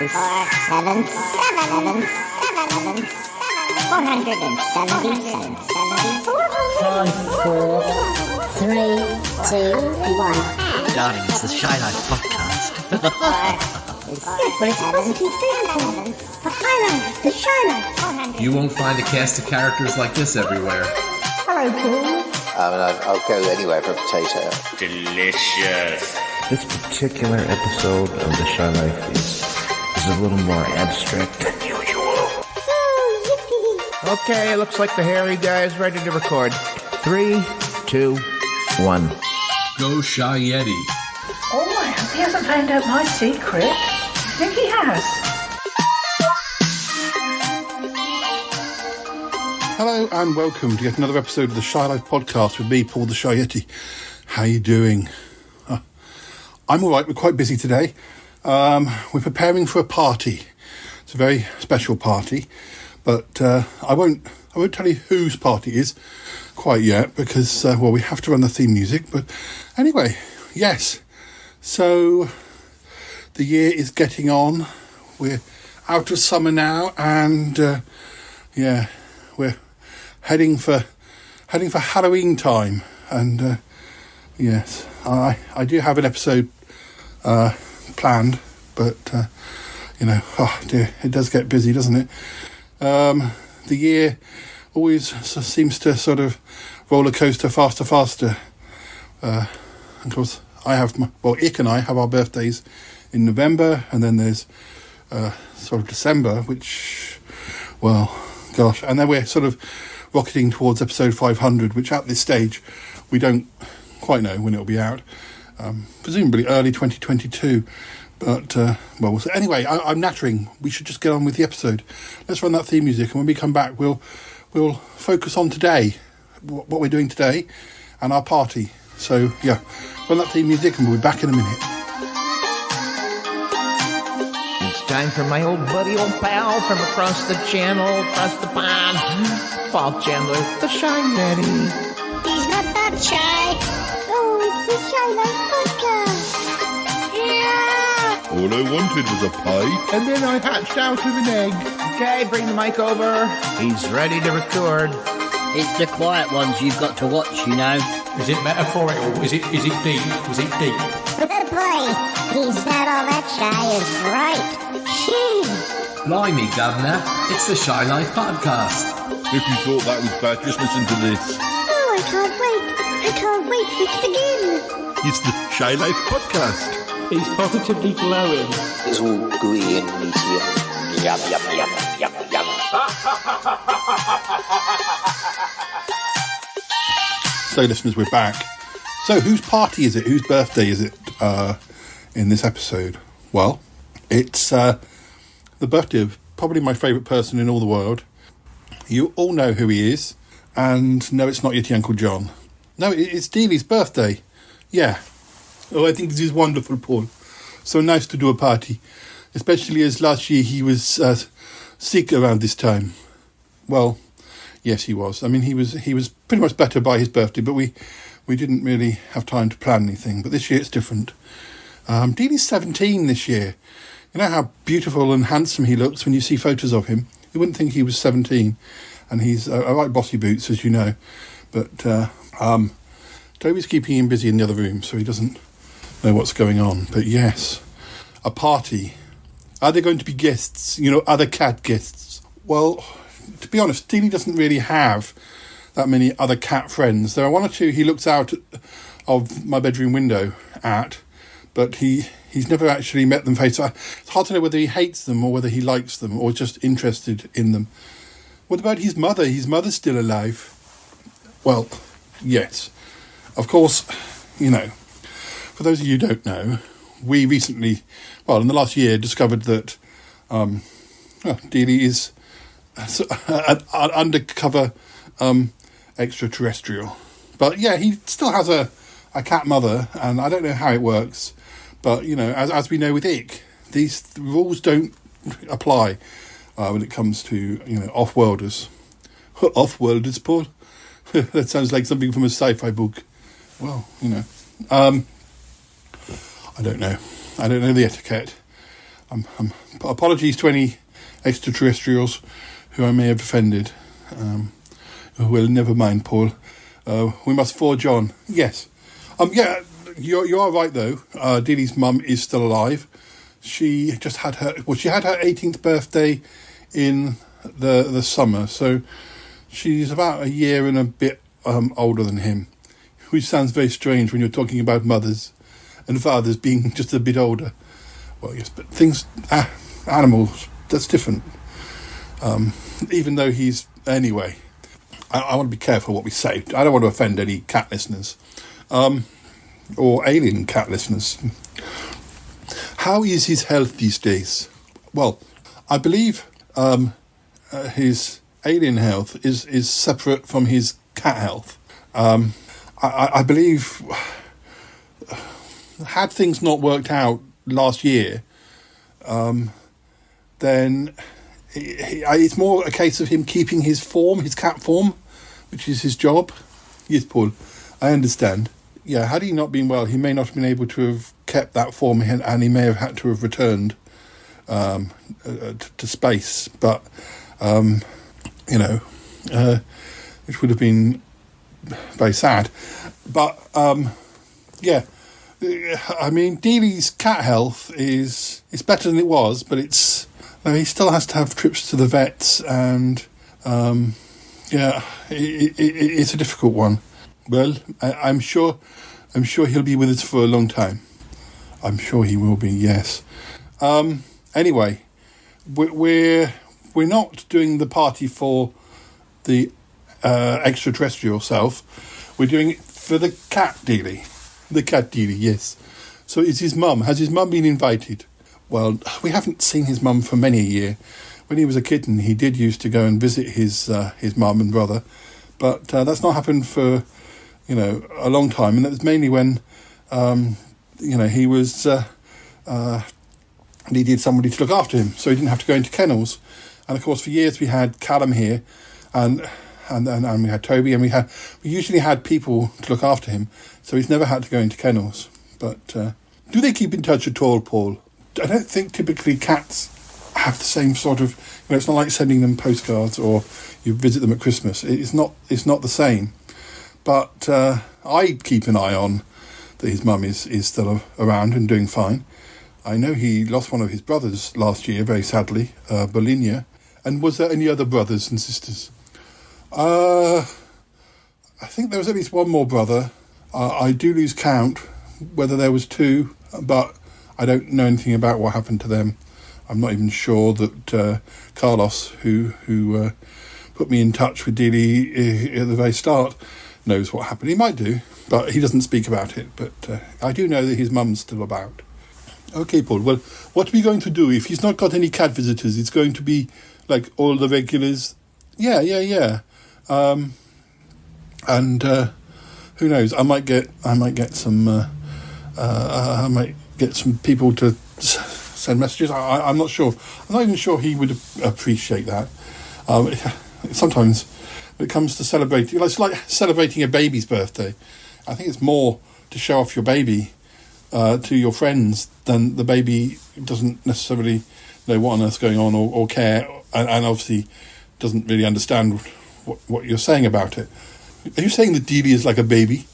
is 477. 5, 4, 3, 2, 1. Darling, it's the Shy Life podcast. You won't find a cast of characters like this everywhere. Hello, Paul. I'll go anywhere for a potato. Delicious. This particular episode of The Shy Life is a little more abstract than usual. Okay, looks like the hairy guy is ready to record. 3, 2, 1. Go Shy Yeti. Oh man, he hasn't found out my secret. I think he has. Hello and welcome to yet another episode of the Shy Life podcast with me, Paul the Shy Yeti. How you doing? I'm all right. We're quite busy today. We're preparing for a party. It's a very special party, but I won't tell you whose party it is quite yet because we have to run the theme music. But anyway, yes. So the year is getting on. We're out of summer now, and we're heading for Halloween time. And yes, I do have an episode planned, but oh dear, it does get busy, doesn't it? The year always seems to sort of roller coaster faster. Of course, Ick and I have our birthdays in November, and then there's sort of December, which, well, gosh, and then we're sort of rocketing towards episode 500, which at this stage we don't quite know when it'll be out. Presumably early 2022, but we'll see. Anyway, I'm nattering. We should just get on with the episode. Let's run that theme music, and when we come back, we'll focus on today, what we're doing today, and our party. So yeah, run that theme music, and we'll be back in a minute. It's time for my old buddy, old pal from across the channel, across the pond, Paul Chandler, the Shy Yeti. He's not that shy. Oh, it's the Shy Life podcast. Yeah. All I wanted was a pie. And then I hatched out of an egg. Okay, bring the mic over. He's ready to record. It's the quiet ones you've got to watch, you know. Is it metaphorical? Is it deep? Was it deep? Boy, he's not all that shy, is right. Shame. Blimey, Governor. It's the Shy Life podcast. If you thought that was bad, just listen to this. Oh, I can't wait. I can't wait for it to begin. It's the Shy Life podcast. He's positively glowing. It's all gooey and meaty. Yum, yum, yum, yum, yum. So, listeners, we're back. So, whose party is it? Whose birthday is it in this episode? Well, it's the birthday of probably my favourite person in all the world. You all know who he is. And no, it's not Yeti Uncle John. No, it's Deeley's birthday. Yeah. Oh, I think this is wonderful, Paul. So nice to do a party. Especially as last year he was sick around this time. Well, yes, he was. I mean, he was pretty much better by his birthday, but we didn't really have time to plan anything. But this year it's different. Deeley's 17 this year. You know how beautiful and handsome he looks when you see photos of him? You wouldn't think he was 17. And he's a right bossy boots, as you know. But Toby's keeping him busy in the other room, so he doesn't know what's going on. But yes, a party. Are there going to be guests? You know, other cat guests? Well, to be honest, Deeley doesn't really have that many other cat friends. There are one or two he looks out of my bedroom window at, but he's never actually met them face to face. It's hard to know whether he hates them or whether he likes them or just interested in them. What about his mother? His mother's still alive. Well, yes. Of course, you know, for those of you who don't know, we recently, well, in the last year, discovered that Deeley is an undercover extraterrestrial. But yeah, he still has a cat mother, and I don't know how it works. But, you know, as we know with Ick, these rules don't apply when it comes to, you know, off-worlders. Off-worlders, Paul? That sounds like something from a sci-fi book. Well, you know. I don't know the etiquette. Apologies to any extraterrestrials who I may have offended. Well, never mind, Paul. We must forge on. Yes. Yeah, you are right, though. Deeley's mum is still alive. She just had her 18th birthday in the summer, so she's about a year and a bit older than him, which sounds very strange when you're talking about mothers and fathers being just a bit older. Well, yes, but animals, that's different. Even though anyway, I want to be careful what we say. I don't want to offend any cat listeners, or alien cat listeners. How is his health these days? Well, I believe his alien health is separate from his cat health. I believe, had things not worked out last year, then it's more a case of him keeping his cat form, which is his job. Yes, Paul, I understand. Yeah, had he not been well, he may not have been able to have kept that form, and he may have had to have returned to space. But, which would have been very sad. But, yeah, I mean, Deeley's cat health is better than it was, but he still has to have trips to the vets, and it's a difficult one. Well, I'm sure he'll be with us for a long time. I'm sure he will be. Yes. Anyway, we're not doing the party for the extraterrestrial self. We're doing it for the cat Deeley. The cat Deeley, yes. So is his mum? Has his mum been invited? Well, we haven't seen his mum for many a year. When he was a kitten, he did used to go and visit his mum and brother, but that's not happened for a long time, and that was mainly when he was needed somebody to look after him, so he didn't have to go into kennels. And of course, for years we had Callum here, and we had Toby, and we usually had people to look after him, so he's never had to go into kennels. But do they keep in touch at all, Paul? I don't think typically cats have the same sort of, it's not like sending them postcards or you visit them at Christmas. It's not the same. But I keep an eye on that his mum is still around and doing fine. I know he lost one of his brothers last year, very sadly, Bulimia. And was there any other brothers and sisters? I think there was at least one more brother. I do lose count whether there was two, but I don't know anything about what happened to them. I'm not even sure that Carlos, who put me in touch with Deeley at the very start, knows what happened. He might do, but he doesn't speak about it. But I do know that his mum's still about. Okay, Paul, well, what are we going to do? If he's not got any cat visitors, it's going to be like all the regulars. Yeah. And who knows? I might get some people to send messages. I'm not sure. I'm not even sure he would appreciate that. Sometimes when it comes to celebrating, it's like celebrating a baby's birthday. I think it's more to show off your baby to your friends than the baby doesn't necessarily know what on earth's going on or care, and obviously doesn't really understand what you're saying about it. Are you saying that Deeley is like a baby?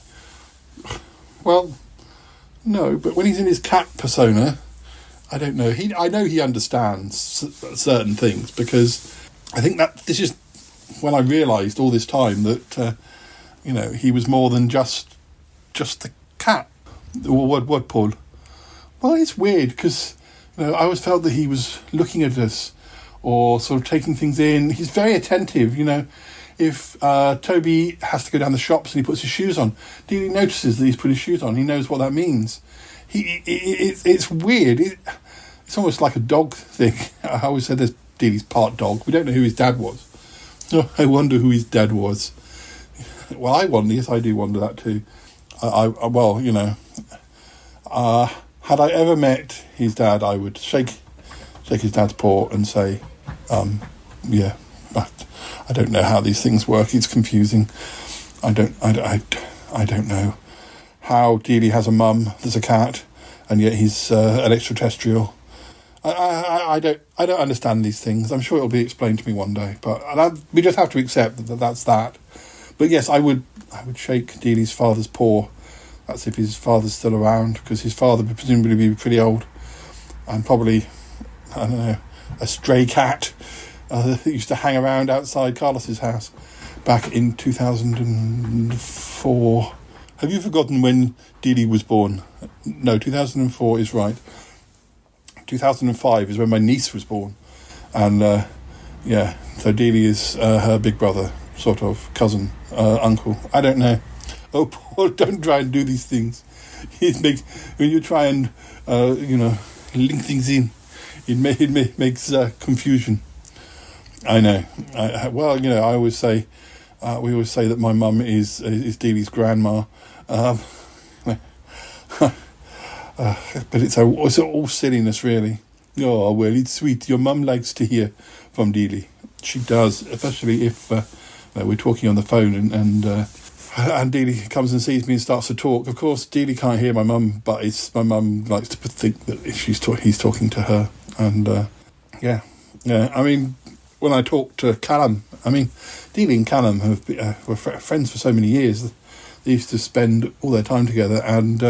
Well, no, but when he's in his cat persona, I don't know. I know he understands certain things, because I think that this is when I realised all this time that he was more than just the cat. What, Paul? Well, it's weird because I always felt that he was looking at us or sort of taking things in. He's very attentive. If Toby has to go down the shops and he puts his shoes on, Deeley notices that he's put his shoes on. He knows what that means. It's weird. It's almost like a dog thing. I always said there's Deeley's part dog. We don't know who his dad was. Oh, I wonder who his dad was. Well, I wonder. Yes, I do wonder that too. Had I ever met his dad, I would shake his dad's paw and say, yeah, but I don't know how these things work. It's confusing. I don't know how Deeley has a mum that's a cat, and yet he's an extraterrestrial. I don't understand these things. I'm sure it'll be explained to me one day, but we just have to accept that that's that. But yes, I would shake Deeley's father's paw. That's if his father's still around, because his father would presumably be pretty old, and probably, I don't know, a stray cat that used to hang around outside Carlos's house back in 2004. Have you forgotten when Deeley was born? No, 2004 is right. 2005 is when my niece was born. And, so Deeley is her big brother, sort of, cousin, uncle. I don't know. Oh, Paul, don't try and do these things. When you try and, link things in, it makes confusion. I know. I always say, we always say that my mum is Deeley's grandma. But it's all silliness, really. Oh, well, it's sweet. Your mum likes to hear from Deeley. She does, especially if we're talking on the phone and Deeley comes and sees me and starts to talk. Of course, Deeley can't hear my mum, but my mum likes to think that he's talking to her. And, I mean, when I talk to Callum, I mean, Deeley and Callum were friends for so many years. They used to spend all their time together, and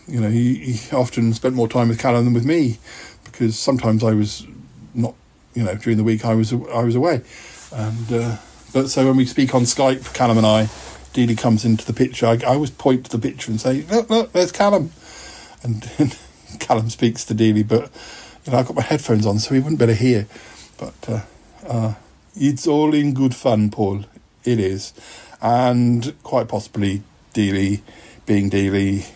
he often spent more time with Callum than with me, because sometimes I was not, during the week I was away, and but so when we speak on Skype, Callum and I, Deeley comes into the picture. I always point to the picture and say, look, there's Callum, and Callum speaks to Deeley, but I've got my headphones on, so he wouldn't better hear. But it's all in good fun, Paul. It is. And quite possibly Deeley, being Deeley,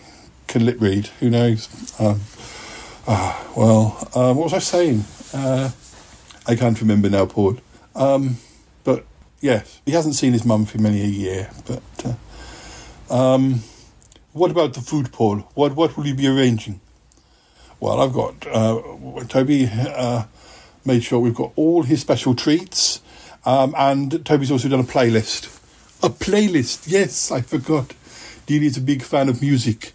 can lip read. Who knows? What was I saying? I can't remember now, Paul. But yes, he hasn't seen his mum for many a year. But what about the food, Paul? What will you be arranging? Well, I've got Toby made sure we've got all his special treats, and Toby's also done a playlist. A playlist, yes, I forgot. Deeley's a big fan of music.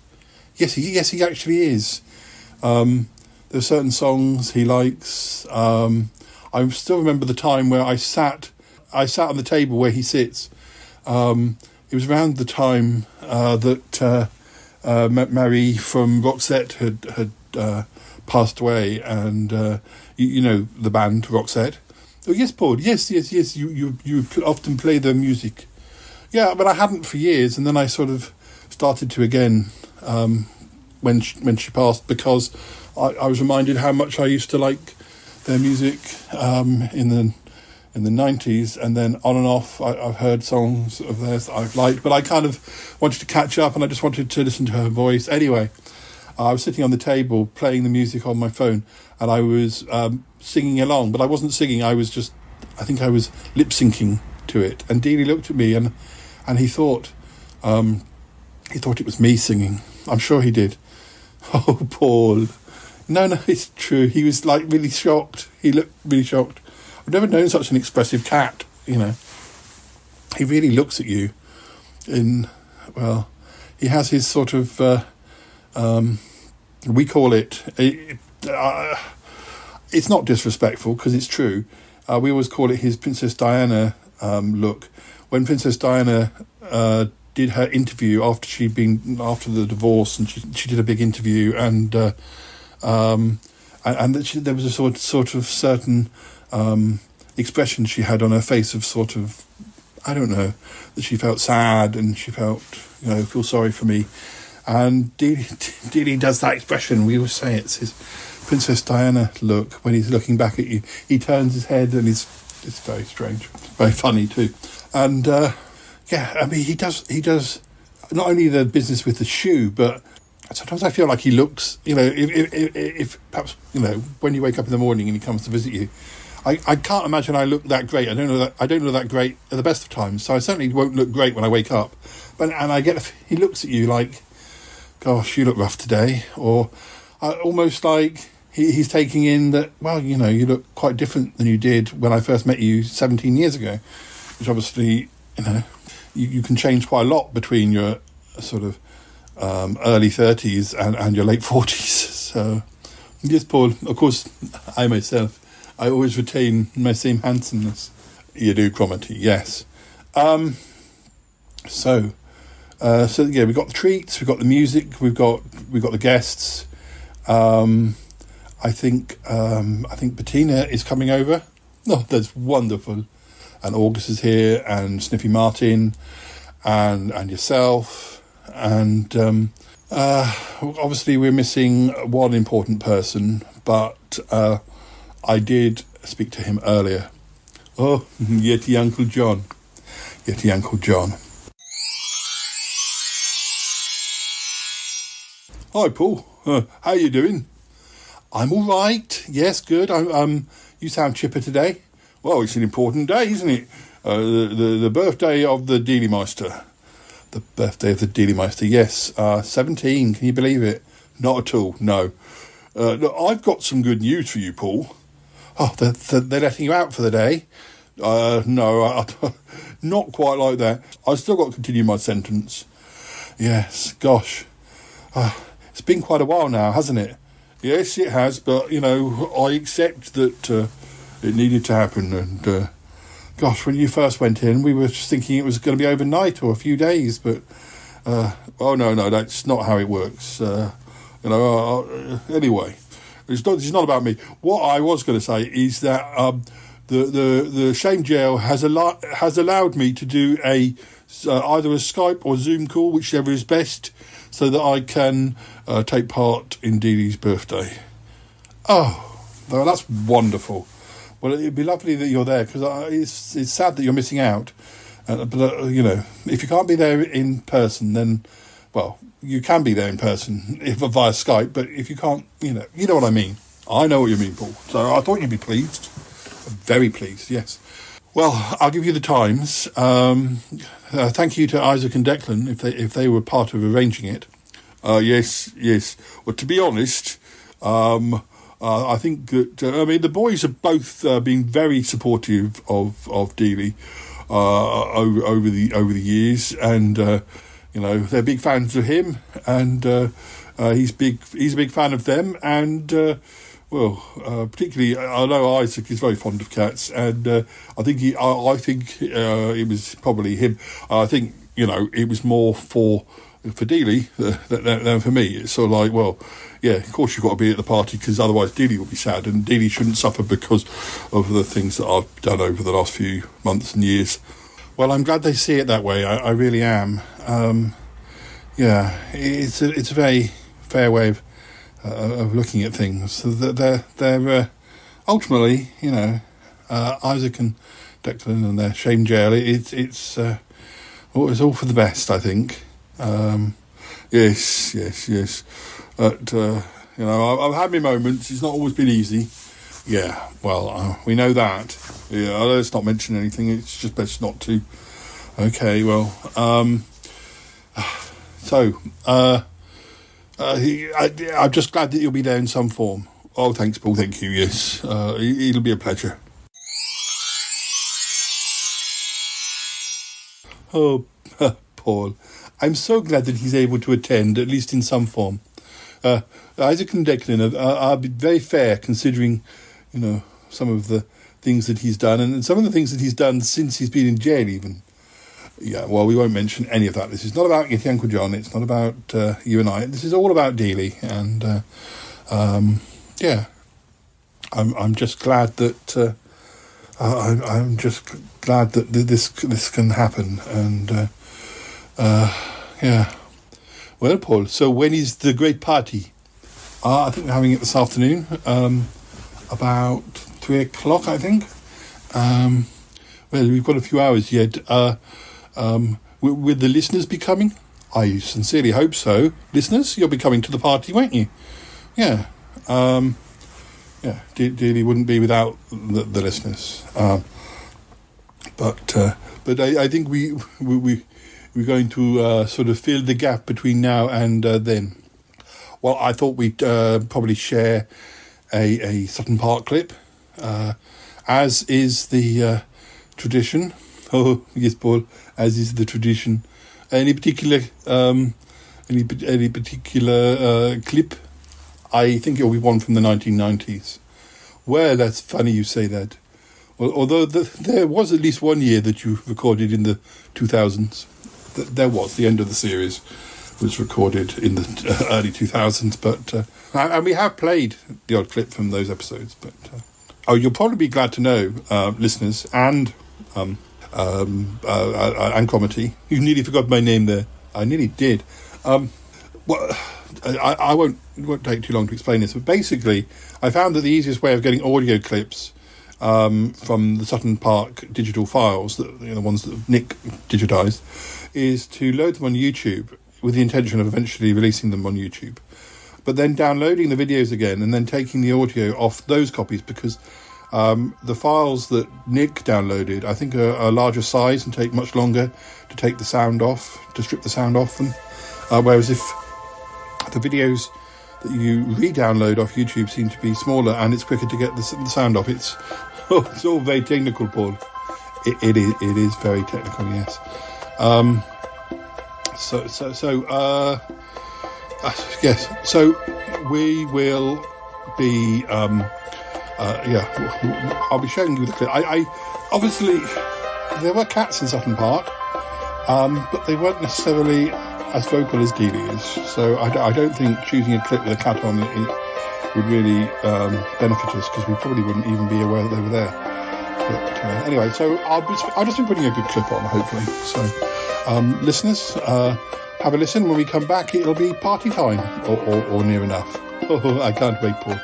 Yes, he actually is. There's certain songs he likes. I still remember the time where I sat on the table where he sits. It was around the time that Marie from Roxette had passed away, and you know the band Roxette. Oh yes, Paul. Yes. You often play their music. Yeah, but I hadn't for years, and then I sort of started to again when she passed, because I was reminded how much I used to like their music in the 90s, and then on and off I've heard songs of theirs that I've liked, but I kind of wanted to catch up, and I just wanted to listen to her voice. Anyway, I was sitting on the table playing the music on my phone, and I was singing along, but I wasn't singing, I think I was lip syncing to it, and Deeley looked at me and he thought it was me singing. I'm sure he did. Oh, Paul. No, it's true. He was like really shocked. He looked really shocked. I've never known such an expressive cat, you know. He really looks at you he has his sort of, we call it, it's not disrespectful because it's true. We always call it his Princess Diana look. When Princess Diana did her interview after the divorce, and she did a big interview, and there was a sort of certain expression she had on her face of sort of, I don't know, that she felt sad and she felt, feel sorry for me. And Deeley does that expression. We always say it's his Princess Diana look when he's looking back at you. He turns his head and it's very strange, very funny too. And he does not only the business with the shoe, but sometimes I feel like he looks, if perhaps, when you wake up in the morning and he comes to visit you, I can't imagine I look that great. I don't look that great at the best of times, so I certainly won't look great when I wake up. He looks at you like, gosh, you look rough today, or almost like he's taking in that, well, you look quite different than you did when I first met you 17 years ago, which obviously, you can change quite a lot between your sort of early 30s and your late 40s. So Yes, Paul. Of course, I myself, I always retain my same handsomeness. You do, Cromarty, yes. So yeah, we've got the treats, we've got the music, we've got the guests. I think Bettina is coming over. Oh, that's wonderful. And August is here, and Sniffy Martin, and yourself, and obviously we're missing one important person, but I did speak to him earlier. Oh, Yeti Uncle John. Yeti Uncle John. Hi, Paul. How you doing? I'm all right. Yes, good. You sound chipper today. Well, it's an important day, isn't it? The birthday of the Deeley Meister. The birthday of the Deeley Meister. Yes, 17. Can you believe it? Not at all. No. Look, I've got some good news for you, Paul. Oh, they're letting you out for the day. No, not quite like that. I've still got to continue my sentence. Yes, gosh. It's been quite a while now, hasn't it? Yes, it has, but, I accept that it needed to happen. And, gosh, when you first went in, we were just thinking it was going to be overnight or a few days, but, no, that's not how it works. Anyway, it's not about me. What I was going to say is that the Shame Jail has allowed me to do either a Skype or Zoom call, whichever is best, so that I can take part in Deeley's birthday. Oh, well, that's wonderful. Well, it'd be lovely that you're there, because it's sad that you're missing out. But if you can't be there in person, then, well, you can be there in person via Skype, but if you can't, you know what I mean. I know what you mean, Paul. So I thought you'd be pleased. Very pleased, yes. Well, I'll give you the times. Thank you to Isaac and Declan if they were part of arranging it. Yes. Well, to be honest, I think that the boys have both been very supportive of Deeley over the years, and they're big fans of him, and he's a big fan of them, and. Particularly, I know Isaac is very fond of cats, and I think it was probably him. I think it was more for Deeley than for me. It's sort of like, well, yeah, of course you've got to be at the party because otherwise Deeley will be sad, and Deeley shouldn't suffer because of the things that I've done over the last few months and years. Well, I'm glad they see it that way. I really am. It's a very fair way of looking at things. So they're ultimately, Isaac and Declan and their Shame Jail. It's all for the best, I think. Yes. But I've had my moments. It's not always been easy. Yeah. Well, we know that. Yeah. Let's not mention anything. It's just best not to. Okay. Well. I'm just glad that you'll be there in some form. Oh, thanks, Paul. Thank you. Yes, it'll be a pleasure. Oh, Paul, I'm so glad that he's able to attend, at least in some form. Isaac and Declan are very fair, considering, some of the things that he's done, and some of the things that he's done since he's been in jail, even. Yeah, well, we won't mention any of that. This is not about Yeti Uncle John. It's not about you and I. This is all about Deeley. And, I'm just glad that... I'm just glad that this can happen. And, Well, Paul, so when is the great party? I think we're having it this afternoon. About 3 o'clock, I think. Well, we've got a few hours yet. Will the listeners be coming? I sincerely hope so. Listeners, you'll be coming to the party, won't you? Yeah. Deeley wouldn't be without the listeners. But I think we're going to sort of fill the gap between now and then. Well, I thought we'd probably share a Sutton Park clip, as is the tradition. Oh, yes, Paul, as is the tradition. Any particular clip? I think it'll be one from the 1990s. Well, that's funny you say that. Well, although there was at least one year that you recorded in the 2000s. There was. The end of the series was recorded in the early 2000s. But and we have played the odd clip from those episodes. But you'll probably be glad to know, listeners and Comity. You nearly forgot my name there. I nearly did. Well, it won't take too long to explain this, but basically I found that the easiest way of getting audio clips from the Sutton Park digital files, the ones that Nick digitised, is to load them on YouTube with the intention of eventually releasing them on YouTube, but then downloading the videos again and then taking the audio off those copies, because the files that Nick downloaded I think are a larger size and take much longer to take the sound off, to strip the sound off them, whereas if the videos that you re-download off YouTube seem to be smaller and it's quicker to get the sound off. It's all very technical, Paul. It is very technical, yes. Yes. So we will be I'll be showing you the clip. I obviously there were cats in Sutton Park, but they weren't necessarily as vocal as Deeley is, so I don't think choosing a clip with a cat on it would really benefit us, because we probably wouldn't even be aware that they were there. But anyway, so I'll just be putting a good clip on, hopefully. So listeners, have a listen. When we come back, it'll be party time, or near enough. Oh, I can't wait, Paul.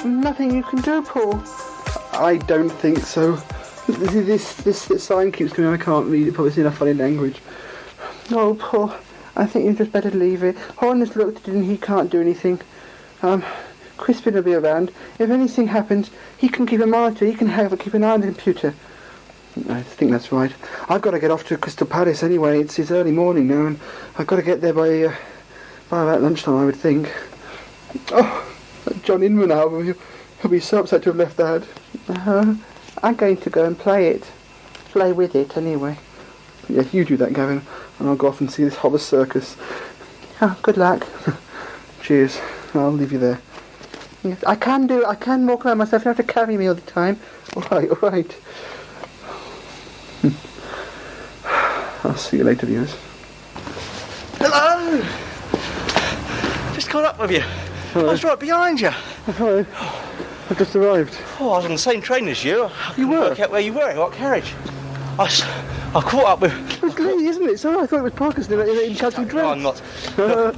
Nothing you can do, Paul. I don't think so. This sign keeps coming. I can't read it. Probably in a funny language. No, Paul. I think you just better leave it. Horn has looked at it and he can't do anything. Crispin will be around. If anything happens, he can keep a monitor. He can keep an eye on the computer. I think that's right. I've got to get off to Crystal Palace anyway. It's early morning now, and I've got to get there by about lunchtime, I would think. Oh, that John Inman album. He'll be so upset to have left that. I'm going to go and play with it anyway. Yes, you do that, Gavin, and I'll go off and see this Hover Circus. Oh, good luck. Cheers. I'll leave you there. Yes, I can walk around myself. You don't have to carry me all the time. All right. I'll see you later, viewers. Hello! Just caught up with you. Hello. I was right behind you. Hello. I've just arrived. Oh, I was on the same train as you. You were? Work out where you were, in what carriage. I caught up with... It's Lee, isn't it? So I thought it was Parkinson in Chelsea Dress. No, I'm not. Look,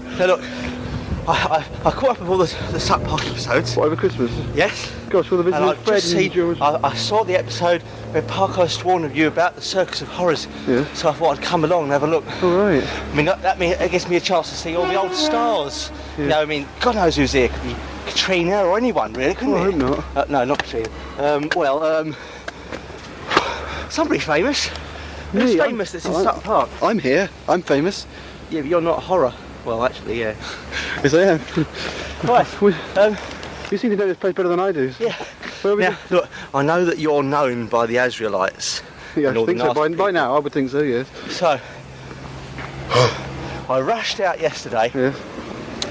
I caught up with all the Sutton Park episodes. What, over Christmas? Yes. Gosh, well, the business Fred and I saw the episode where Parkhurst warned of you about the Circus of Horrors. Yeah. So I thought I'd come along and have a look. All right. I mean, that gives me a chance to see all the old stars. Yeah. You know, I mean, God knows who's here. Could be Katrina or anyone, really, couldn't it? I hope not. No, not Katrina. Somebody famous. Who's famous that's in Sutton Park? I'm here. I'm famous. Yeah, but you're not horror. Well, actually, yeah. Yes, I am. Right. You seem to know this place better than I do. Yeah. Now, look, I know that you're known by the Azraelites. Yeah, I think so. By now, I would think so, yes. So, I rushed out yesterday. Yes.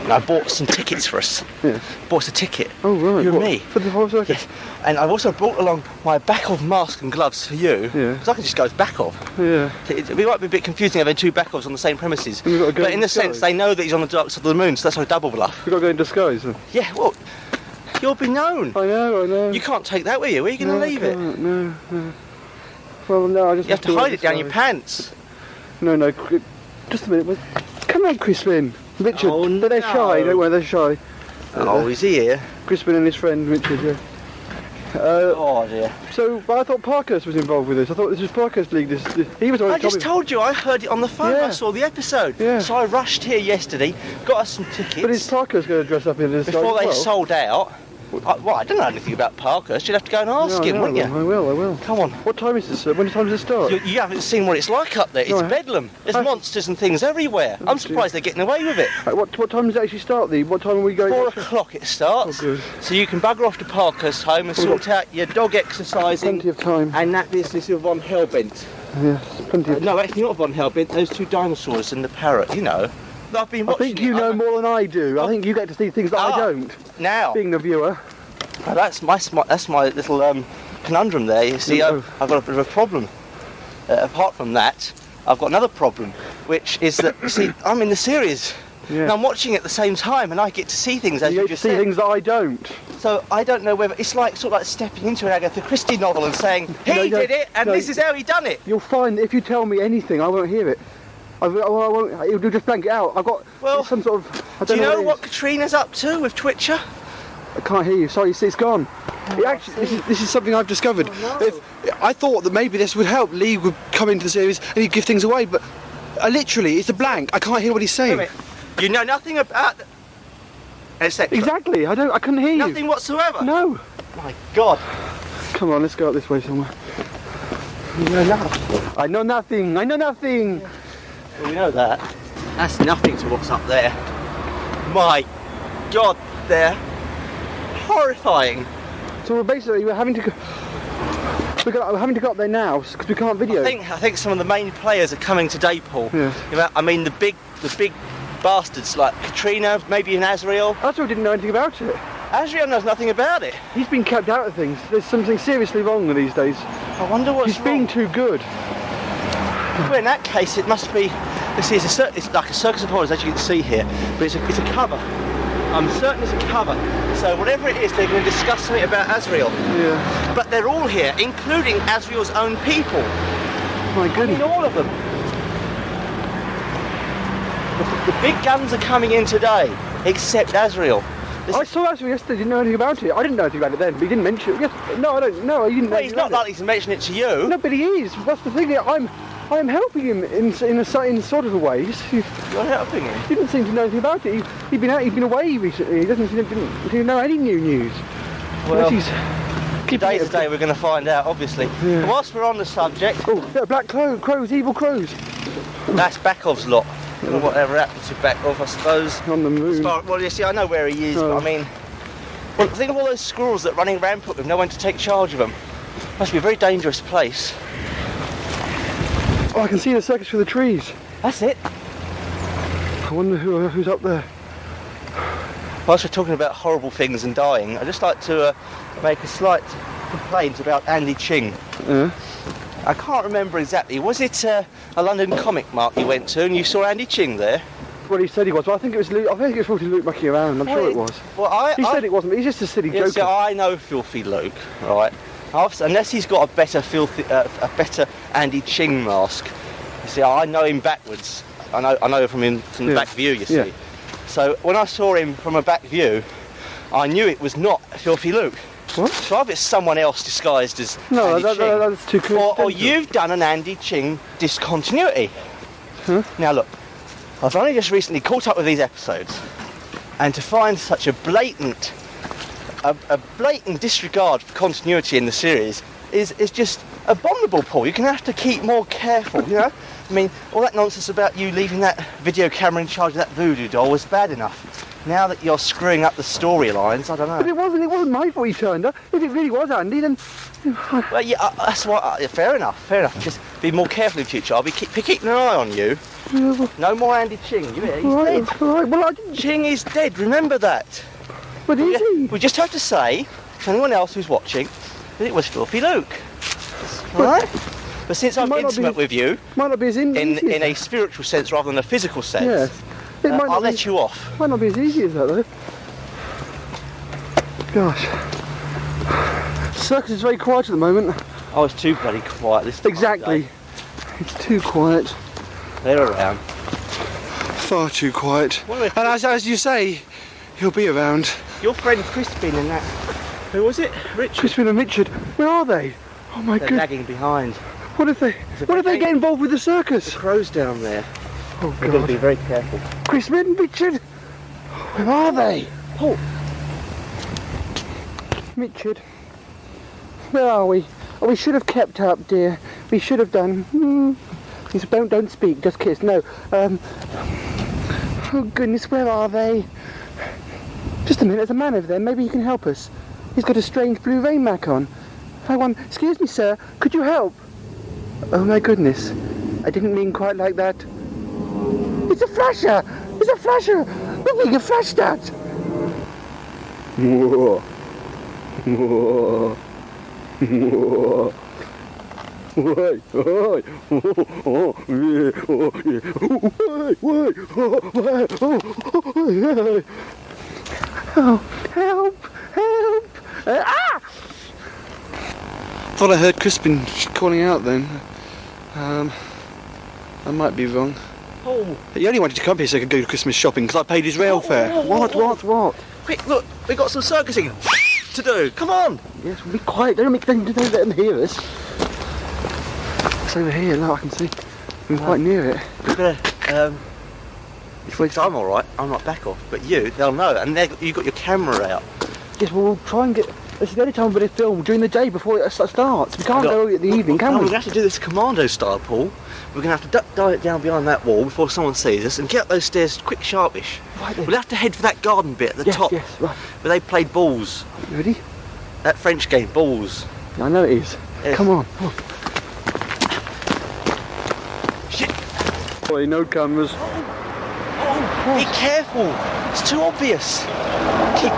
And I bought some tickets for us. Yeah. Bought a ticket. Oh, right. You and me. For the Horror Circus? Yes. And I've also brought along my Backhoff mask and gloves for you. Yeah. Because I can just go as Backhoff. Yeah. It might be a bit confusing having two Backhoffs on the same premises. But in a sense, they know that he's on the dark side of the moon, so that's like double bluff. We've got to go in disguise. Yeah, well, you'll be known. I know. You can't take that with you. Where are you going to leave it? No. Well, no, I just You have to hide it down your pants. No. Just a minute. Come on, Crispin. Richard. Oh, They're no. shy, don't worry, they're shy. Oh, is he here? Crispin and his friend Richard, yeah. Oh dear. So, but I thought Parkhurst was involved with this. I thought this was Parkhurst League. He was. I just told you, I heard it on the phone. Yeah. I saw the episode. Yeah. So I rushed here yesterday, got us some tickets. But is Parkhurst going to dress up in this before they well? sold out. I don't know anything about Parkhurst. You'd have to go and ask him, wouldn't you? I will. Come on. What time is this? When time does it start? You haven't seen what it's like up there. It's bedlam. There's monsters and things everywhere. I'm surprised they're getting away with it. What time does it actually start? What time are we going? 4 o'clock it starts. Oh, good. So you can bugger off to Parkhurst home and sort out your dog exercising. Plenty of time. And that business of Von Hellbent. Yes, plenty of No, actually not Von Hellbent. Those 2 dinosaurs and the parrot, you know. I've been watching. I think you know more than I do. I think you get to see things that I don't. Now. Being the viewer. Well, that's my little conundrum there. You see, I've got a bit of a problem. Apart from that, I've got another problem, which is that, you see, I'm in the series. Yeah. And I'm watching at the same time, and I get to see things as you just said. see things that I don't. So I don't know whether it's like sort of like stepping into an Agatha Christie novel and saying he did it, and this is how he done it. You'll find that if you tell me anything, I won't hear it. I won't. You'll just blank it out. I've got some sort of. I don't do you know what what Katrina's up to with Twitcher? I can't hear you. Sorry, it's gone. This is something I've discovered. I thought that maybe this would help. Lee would come into the series and he'd give things away, but literally, it's a blank. I can't hear what he's saying. You know nothing about, etc. Exactly. I couldn't hear you. Nothing whatsoever. No. My God. Come on, let's go up this way somewhere. You know nothing. I know nothing. I know nothing. Well, we know that. That's nothing to what's up there. My God, they're horrifying. So basically, we're having to go. We're having to go up there now because we can't video. I think some of the main players are coming today, Paul. Yes. You know, I mean, the big bastards like Katrina, maybe even Azrael. Azrael didn't know anything about it. Azrael knows nothing about it. He's been kept out of things. There's something seriously wrong with these days. I wonder what's He's being too good. Well, in that case, it must be. This is it's like a circus of horrors, as you can see here, but it's a cover. I'm certain it's a cover. So whatever it is, they're going to discuss something about Azrael. Yeah. But they're all here, including Azrael's own people. My goodness. I mean, all of them. The big guns are coming in today, except Azrael. I saw Azrael yesterday, didn't know anything about it. I didn't know anything about it then, but he didn't mention it. Yes, no, I don't know. He didn't know. Well, he's not likely to mention it to you. No, but he is. That's the thing. I'm helping him in sort of a way. You're helping him? He didn't seem to know anything about it. He's been away recently. He didn't know any new news. Well, today's the day we're going to find out, obviously. Yeah. Whilst we're on the subject... Oh, yeah, black crows, evil crows. That's Bakov's lot. Whatever happened to Bakov, I suppose. On the moon. Well, you see, I know where he is, but I mean... Well, think of all those squirrels that are running rampant with no one to take charge of them. Must be a very dangerous place. Oh, I can see the circus through the trees. That's it. I wonder who's up there. Whilst we're talking about horrible things and dying, I'd just like to make a slight complaint about Andy Ching. Yeah. I can't remember exactly. Was it a London comic mark you went to and you saw Andy Ching there? Well, he said he was. But I think it was Luke. I think it was probably Luke mucking around. I'm sure it was. Well, he said it wasn't. But he's just a silly joker. See, I know Filthy Luke, right? Unless he's got a better Andy Ching mask. You see, I know him backwards. I know from the back view. You see. Yeah. So when I saw him from a back view, I knew it was not Filthy Luke. What? So either it's someone else disguised as no, Andy Ching, that's too clear. or you've done an Andy Ching discontinuity. Huh? Now look, I've only just recently caught up with these episodes, and to find such a blatant disregard for continuity in the series is just abominable, Paul. You're going to have to keep more careful, you know? I mean, all that nonsense about you leaving that video camera in charge of that voodoo doll was bad enough. Now that you're screwing up the storylines, I don't know. But it wasn't my fault he turned up. If it really was Andy, then... Well, yeah, that's why... fair enough. Just be more careful in future. I'll be keeping an eye on you. Yeah, well, no more Andy Ching. He's dead. Right. Well, I didn't... Ching is dead, remember that. But is he? We just have to say, to anyone else who's watching, that it was Filthy Luke. Right? But since I'm intimate with you, might not be as in a spiritual sense rather than a physical sense, yes. I'll let you off. Might not be as easy as that, though. Gosh. Circus is very quiet at the moment. Oh, it's too bloody quiet this time. Exactly. It's too quiet. They're around. far too quiet. Well, if- And as you say, he'll be around. Your friend Crispin and that. Who was it? Richard. Crispin and Richard, where are they? Oh my They're god. lagging behind. What if they get involved with the circus? The crows down there. Oh We've got to god. be very careful. Crispin and Richard, where are they? Paul. Richard, where are we? Oh, we should have kept up, dear. We should have done. Don't speak, just kiss. No. Oh goodness, where are they? Just a minute, there's a man over there. Maybe he can help us. He's got a strange blue rain mac on. Excuse me, sir. Could you help? Oh my goodness, I didn't mean quite like that. It's a flasher! It's a flasher! We're being flashed at! Whoa. Whoa. Whoa. Oh, help! Help! Thought I heard Crispin calling out then. I might be wrong. Oh. He only wanted to come here so he could go to Christmas shopping because I paid his rail fare. What? Quick, look, we got some circusing to do. Come on. Yes, be quiet. Don't let them hear us. It's over here. Now I can see. I'm quite near it. We better. If I'm all right, I'm not back off. But they'll know, and you've got your camera out. Yes, well, we'll try and get. This is the only time we're going to film during the day before it starts. We can't go at the evening, can we? We're going to have to do this commando style, Paul. We're going to have to dive down behind that wall before someone sees us and get up those stairs quick, sharpish. Right then. We'll have to head for that garden bit at the top. Yes, right. Where they played balls. You ready? That French game, balls. I know it is. Yes. Come on. Shit. Boy, no cameras. Oh, be careful. It's too obvious.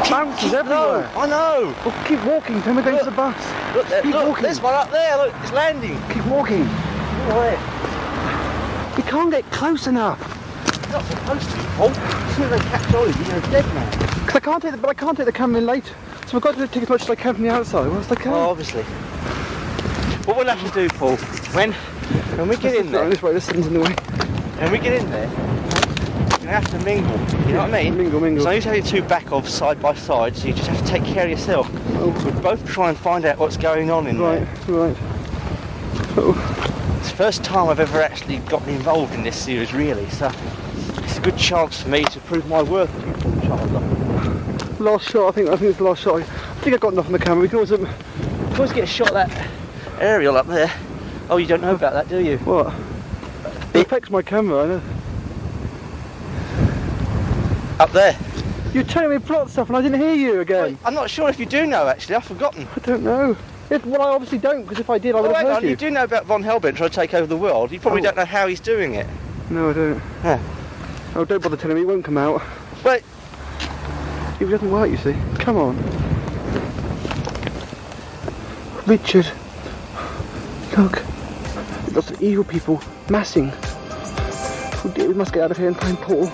Bounces everywhere. No, I know. Well, keep walking, then we're going to the bus. Look, Keep walking. There's one up there. Look, it's landing. Keep walking. Right. We can't get close enough. It's not supposed to be, Paul. As soon as they catch on, you're a dead man. Because I can't take the camera in later. So I've got to take as much as I can from the outside. Whilst I can. Oh, obviously. What we'll have to do, Paul, when we get in there. This way, this thing's in the way. When we get in there, you have to mingle. You know what I mean? Mingle. So you have your two back off side by side, so you just have to take care of yourself. Oh. So we both try and find out what's going on in there. Right. Oh. It's the first time I've ever actually gotten involved in this series, really, so it's a good chance for me to prove my worth to you, Paul Chandler. Last shot, I think it's the last shot. I think I got enough on the camera. We can always get a shot of that aerial up there. Oh, you don't know about that, do you? What? It affects my camera, I know. Up there. You're telling me plot stuff and I didn't hear you again. Well, I'm not sure if you do know, actually. I've forgotten. I don't know. Well, I obviously don't, because if I did, I would have hang heard on. you. You do know about Von Hellbent trying to take over the world. You probably don't know how he's doing it. No, I don't. Yeah. Oh, don't bother telling me. It won't come out. But it doesn't work, you see. Come on. Richard. Look. Lots of evil people massing. Oh dear, we must get out of here and find Paul.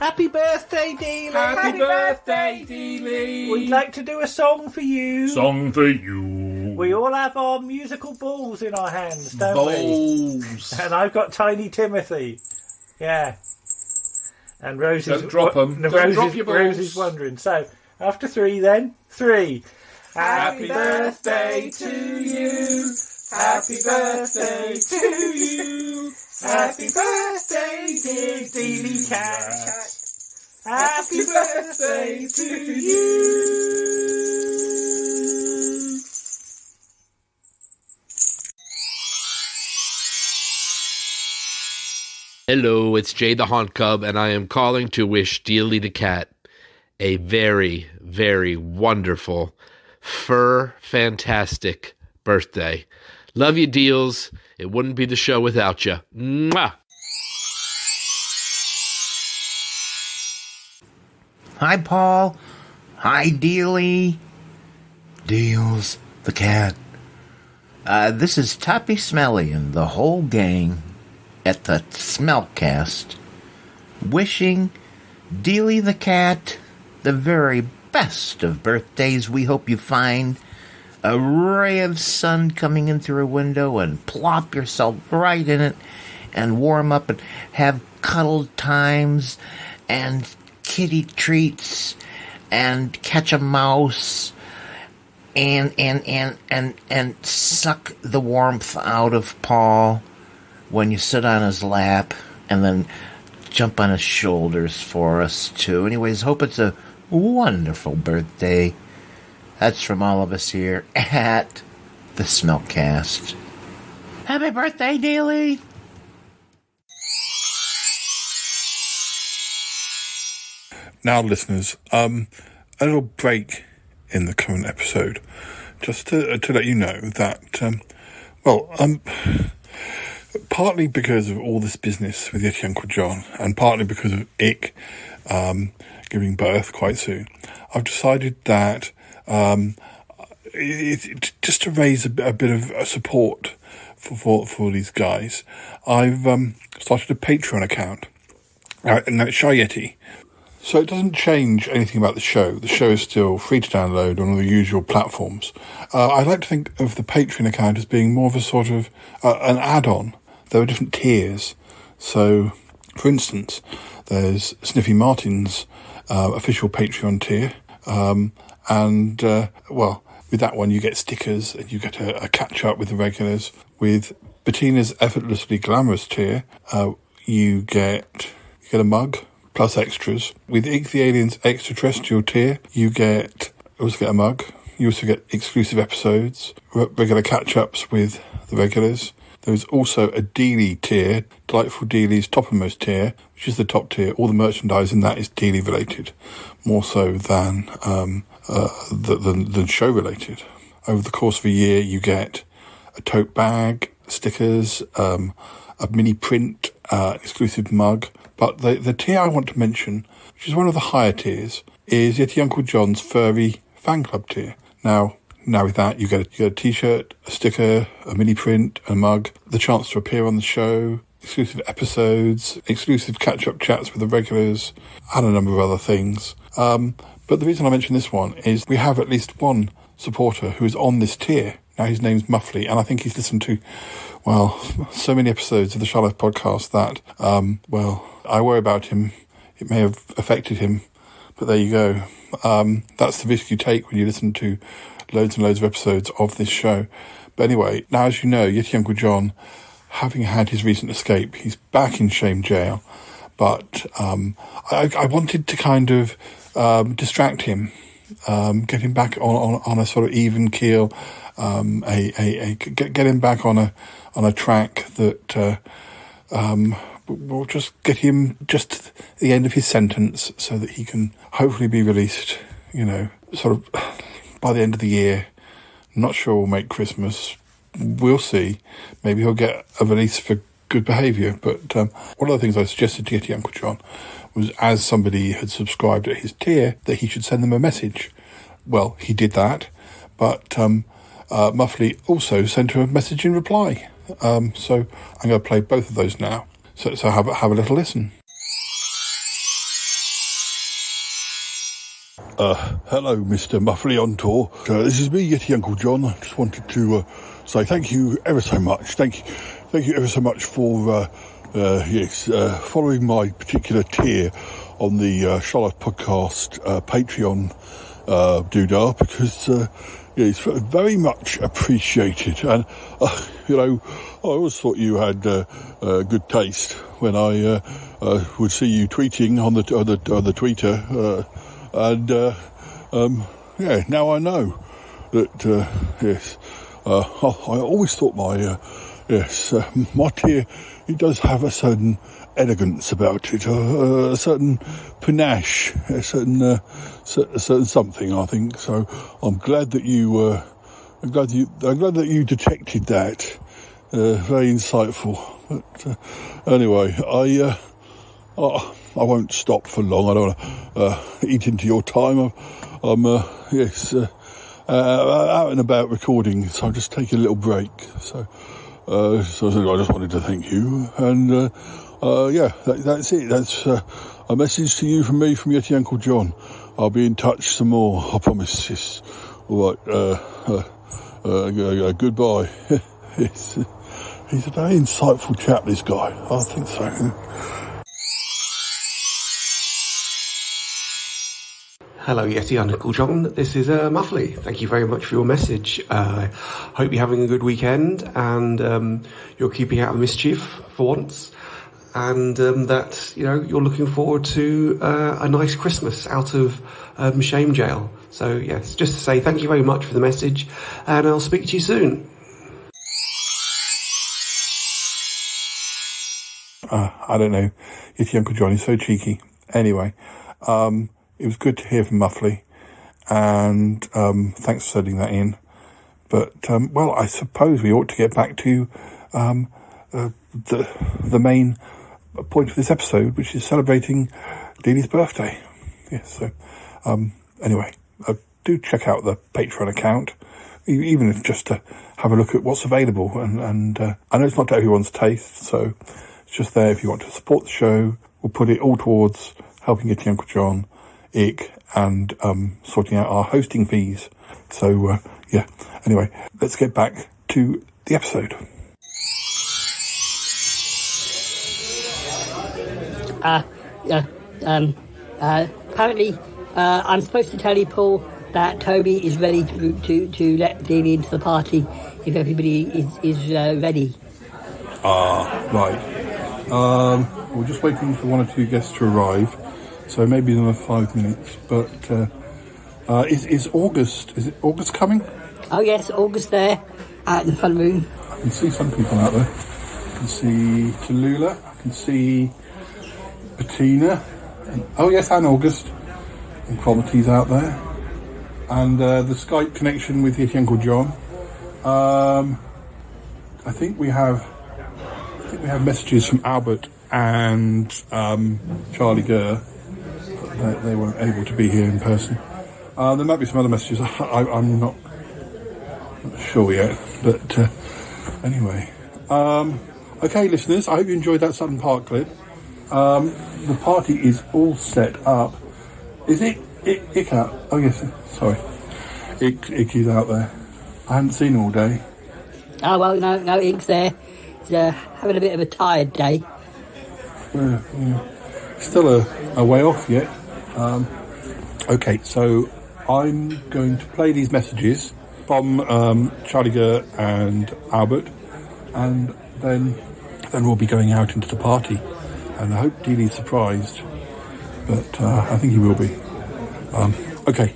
Happy birthday, Deeley! Happy birthday, Deeley! We'd like to do a song for you. Song for you. We all have our musical balls in our hands, don't Balls. we? And I've got Tiny Timothy. Yeah. And Rose is... Don't drop 'em. Don't drop your balls. Rose is wondering. So, after three then. 3. Happy birthday to you. Happy birthday to you. Happy birthday, dear Deeley Cat. Happy birthday to you. Hello, it's Jay the Haunt Cub, and I am calling to wish Deeley the Cat a very, very wonderful, fantastic birthday. Love you, Deals. It wouldn't be the show without you. Mwah! Hi, Paul. Hi, Deeley. Deals the cat. This is Toppy Smelly and the whole gang at the Smellcast, wishing Deeley the cat the very best of birthdays. We hope you find a ray of sun coming in through a window and plop yourself right in it and warm up and have cuddled times and kitty treats and catch a mouse and suck the warmth out of Paul when you sit on his lap, and then jump on his shoulders for us too. Anyways, hope it's a wonderful birthday. That's from all of us here at the Smellcast. Happy birthday, Deeley! Now, listeners, a little break in the current episode, just to let you know that, partly because of all this business with Yeti Uncle John, and partly because of Ick giving birth quite soon, I've decided that just to raise a bit of support for these guys, I've started a Patreon account. Now it's Shy Yeti. So it doesn't change anything about the show. The show is still free to download on all the usual platforms. I like to think of the Patreon account as being more of a sort of an add-on. There are different tiers. So, for instance, there's Sniffy Martin's official Patreon tier. With that one you get stickers and you get a catch-up with the regulars. With Bettina's Effortlessly Glamorous tier, you get a mug plus extras. With Ig the Alien's Extraterrestrial tier, you also get a mug. You also get exclusive episodes, regular catch-ups with the regulars. There's also a Deeley tier, Delightful Deeley's Toppermost tier, which is the top tier. All the merchandise in that is Deeley related, more so than show related. Over the course of a year, you get a tote bag, stickers, a mini print, exclusive mug. But the tier I want to mention, which is one of the higher tiers, is Yeti Uncle John's Furry Fan Club tier. Now with that, you get a t-shirt, a sticker, a mini print, a mug, the chance to appear on the show, exclusive episodes, exclusive catch-up chats with the regulars, and a number of other things. But the reason I mention this one is we have at least one supporter who is on this tier. Now, his name's Muffley, and I think he's listened to, so many episodes of the Shy Life podcast that, I worry about him. It may have affected him, but there you go. That's the risk you take when you listen to loads and loads of episodes of this show. But anyway, now as you know, Yeti Uncle John, having had his recent escape, he's back in shame jail. But I wanted to kind of distract him, get him back on a sort of even keel, get him back on a track that we'll just get him just to the end of his sentence so that he can hopefully be released, sort of by the end of the year. Not sure we'll make Christmas. We'll see. Maybe he'll get a release for good behaviour. But one of the things I suggested to Yeti Uncle John was, as somebody had subscribed at his tier, that he should send them a message. Well, he did that, but Muffley also sent her a message in reply. So I'm going to play both of those now. So have a little listen. Hello, Mr. Muffley on tour. This is me, Yeti Uncle John. I just wanted to say thank you ever so much. Thank you ever so much for following my particular tier on the Shy Life podcast Patreon doodah, because it's very much appreciated. And I always thought you had good taste when I would see you tweeting on the tweeter, now I know that I always thought my tier, it does have a certain elegance about it, a certain panache, a certain something, I think. So I'm glad that you detected that. Very insightful. But anyway, won't stop for long. I don't want to eat into your time. I'm out and about recording, so I'm just taking a little break. So I just wanted to thank you, and that's it. That's a message to you from me, from Yeti Uncle John. I'll be in touch some more, I promise. Yes. All right, goodbye. He's a very insightful chap, this guy. I think so. Hello, Yeti Uncle John. This is Muffley. Thank you very much for your message. Hope you're having a good weekend and you're keeping out of mischief for once, and that you're looking forward to a nice Christmas out of Shame Jail. So yes, just to say thank you very much for the message, and I'll speak to you soon. I don't know. Yeti Uncle John is so cheeky. Anyway, it was good to hear from Muffley, and thanks for sending that in. But, I suppose we ought to get back to the main point of this episode, which is celebrating Deeley's birthday. Yes, so, anyway, do check out the Patreon account, even if just to have a look at what's available. And I know it's not to everyone's taste, so it's just there if you want to support the show. We'll put it all towards helping Yeti Uncle John, Ick, and sorting out our hosting fees. So, anyway, let's get back to the episode. Apparently, I'm supposed to tell you, Paul, that Toby is ready to let Deeley into the party if everybody is ready. Right. We're just waiting for one or two guests to arrive, so maybe another 5 minutes. But is August coming? Oh yes, August there at the fun room. I can see some people out there. I can see Tallulah. I can see Bettina. And August. And Cromity's out there. And the Skype connection with Yeti Uncle John. I think we have messages from Albert and Charlie Gurr. They weren't able to be here in person. There might be some other messages. I'm not sure yet. But anyway. Okay, listeners, I hope you enjoyed that Sutton Park clip. The party is all set up. Is it Ick out? Oh yes, sorry. Ick is out there. I haven't seen him all day. Oh well, no, Ick's there. He's having a bit of a tired day. Still a way off yet. Okay, so I'm going to play these messages from Charlie Gurr and Albert, and then we'll be going out into the party. And I hope Deeley's surprised, but I think he will be. Okay,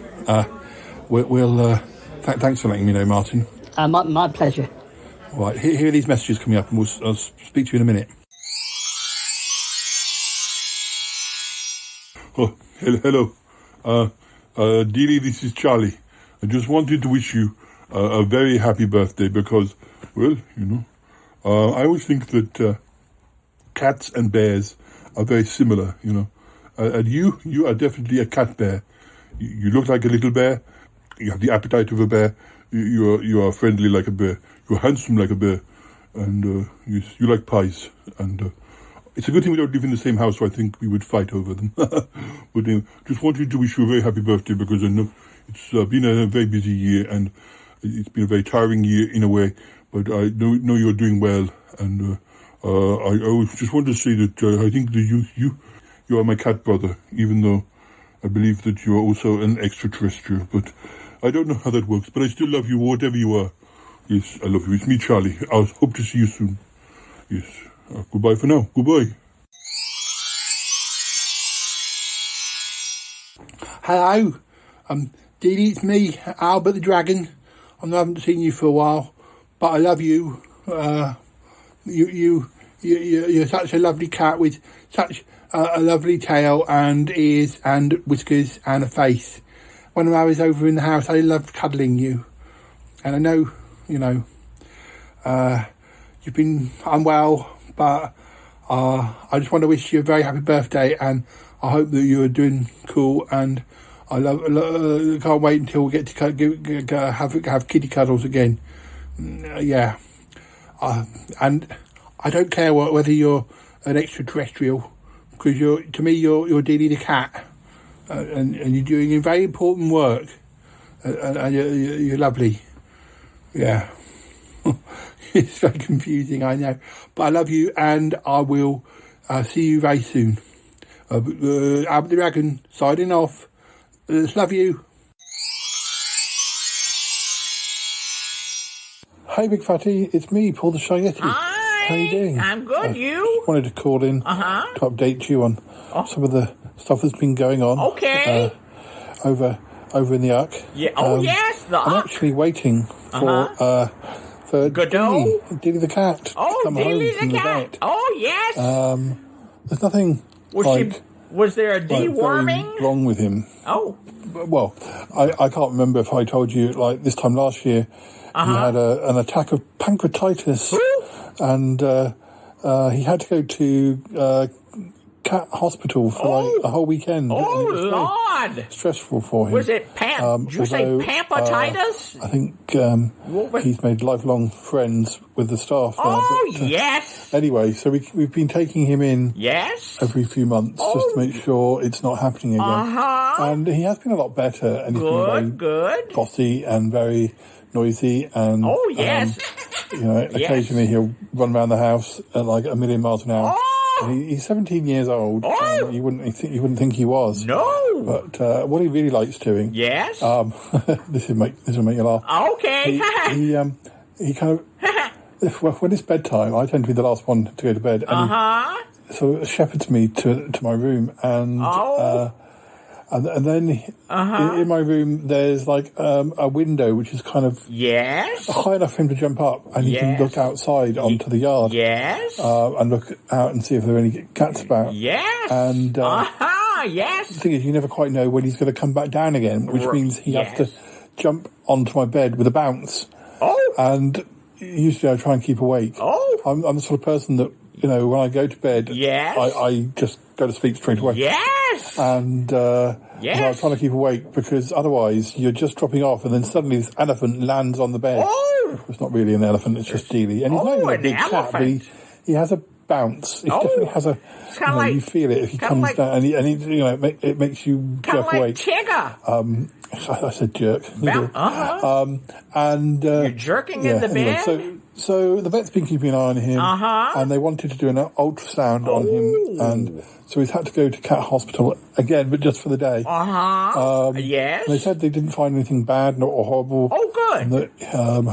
thanks for letting me know, Martin. My pleasure. All right, here are these messages coming up, and I'll speak to you in a minute. Oh, hello. Deeley, this is Charlie. I just wanted to wish you a very happy birthday because, well, I always think that cats and bears are very similar, and you are definitely a cat bear. You look like a little bear. You have the appetite of a bear. You are friendly like a bear. You're handsome like a bear, and you like pies. And it's a good thing we don't live in the same house, so I think we would fight over them. But just wanted to wish you a very happy birthday because I know it's been a very busy year and it's been a very tiring year in a way. But I know you're doing well, and I just wanted to say that I think that you are my cat brother, even though I believe that you are also an extraterrestrial. But I don't know how that works, but I still love you, whatever you are. Yes, I love you. It's me, Charlie. I hope to see you soon. Yes. Goodbye for now. Goodbye. Hello. Deeley, it's me, Albert the Dragon. I haven't seen you for a while, but I love you. You're such a lovely cat with such a lovely tail and ears and whiskers and a face. When I was over in the house, I loved cuddling you. And I know, you've been unwell, but I just want to wish you a very happy birthday, and I hope that you are doing cool. And I can't wait until we get to have kitty cuddles again. Yeah, and I don't care whether you're an extraterrestrial, because you're Deeley the cat, and you're doing very important work, and you're lovely. Yeah. It's very confusing, I know, but I love you, and I will see you very soon. Albert the Dragon signing off. Love you. Hey, Big Fatty, it's me, Paul the Shy Yeti. Hi, how you doing? I'm good. I You? Just wanted to call in to update you on some of the stuff that's been going on. Okay. Over in the Ark. Yeah. Oh yes, the I'm Ark. actually waiting for Deeley the cat to come home Deeley from the cat. vet. Oh yes. There's nothing Was there a very deworming? wrong with him. Oh. Well, I can't remember if I told you, like, this time last year, he had an attack of pancreatitis. And he had to go to cat hospital for like a whole weekend. Oh, and it was Lord! very stressful for him. Was it did you say pampatitis? I think he's made lifelong friends with the staff. Yes. Anyway, so we've been taking him in. Yes. Every few months just to make sure it's not happening again. And he has been a lot better, and he's been very bossy and very noisy, and occasionally he'll run around the house at like a million miles an hour. He's 17 years old. You wouldn't think he was. No. But what he really likes doing. Yes. This will make you laugh. Okay. He kind of when it's bedtime, I tend to be the last one to go to bed. And so it shepherds me to my room, and then in my room there's like a window which is kind of high enough for him to jump up, and he can look outside onto the yard and look out and see if there are any cats about. And the thing is, you never quite know when he's going to come back down again, which means he has to jump onto my bed with a bounce. And usually I try and keep awake. I'm the sort of person that, when I go to bed, I just go to sleep straight away. And so I'm trying to keep awake, because otherwise you're just dropping off, and then suddenly this elephant lands on the bed. It's not really an elephant, it's just Deeley. And he's not even a big cat, but he has a bounce. He definitely has a... you feel it if he comes down, and it makes you jerk awake. Tigger. I said jerk. You're jerking in the bed? Anyway, so the vet's been keeping an eye on him, and they wanted to do an ultrasound on him, and so he's had to go to cat hospital again, but just for the day. Yes. They said they didn't find anything bad or horrible. Oh, good. And that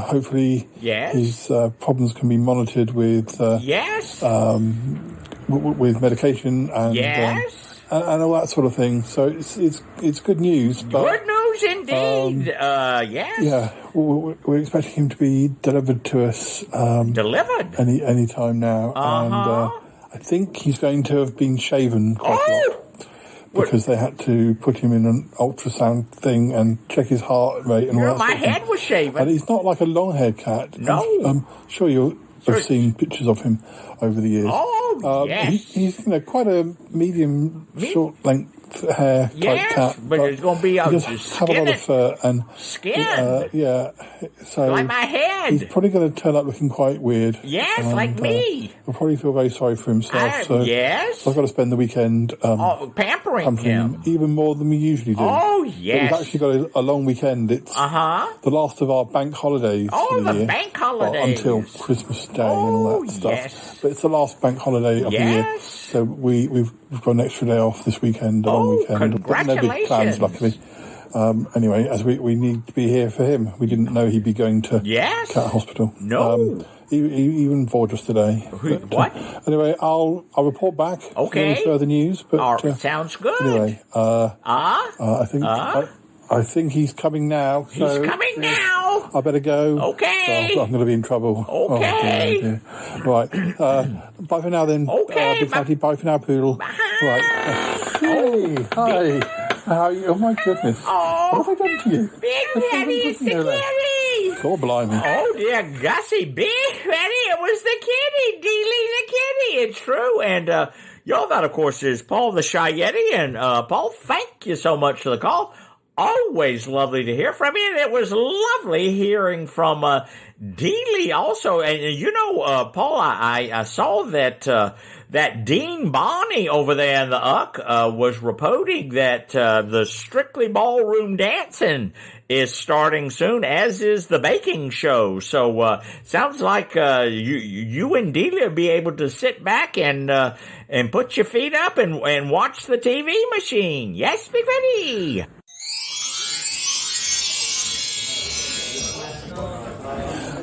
hopefully his problems can be monitored with with medication and all that sort of thing. So it's good news. But, good news indeed. Yeah, we're expecting him to be delivered to us. Delivered? Any time now. And I think he's going to have been shaven quite a lot, because they had to put him in an ultrasound thing and check his heart rate and all that. My head was shaven. And he's not like a long-haired cat. No. I'm sure you'll have seen pictures of him over the years. He's quite a medium, short length hair type cat. But it's going to be he does have a lot of fur and skin. So like my head. He's probably going to turn up looking quite weird. And, like me. He'll probably feel very sorry for himself. So I've got to spend the weekend pampering him even more than we usually do. But we've actually got a long weekend. It's the last of our bank holidays for the year. Bank holidays. Until Christmas Day and all that stuff. But it's the last bank holiday of the year. So we've got an extra day off this weekend, a long weekend. Congratulations. No big plans, luckily. Anyway, as we need to be here for him. We didn't know he'd be going to cat hospital. No. He even informed us today. What? Anyway, I'll report back. Okay. For any further news. But sounds good. Anyway, I think he's coming now. He's coming now. I better go. Okay. I'm going to be in trouble. Okay. Oh, dear. Right. Bye for now then. Okay. Big Fatty. Bye for now, Poodle. Bye. Right. Hey. Hi. How are you? Oh my goodness. Oh. What have I done to you? Big Daddy, security. God blimey. Oh, dear Gussie B. Betty, it was the kitty, Deeley the kitty. It's true. And y'all, that, of course, is Paul the Shy Yeti. And Paul, thank you so much for the call. Always lovely to hear from you. And it was lovely hearing from Deeley also. And, Paul, I saw that that Dean Bonnie over there in the UCK was reporting that the Strictly Ballroom Dancing is starting soon, as is the baking show. So sounds like you and Deeley will be able to sit back and put your feet up and watch the TV machine. Yes, Big Betty.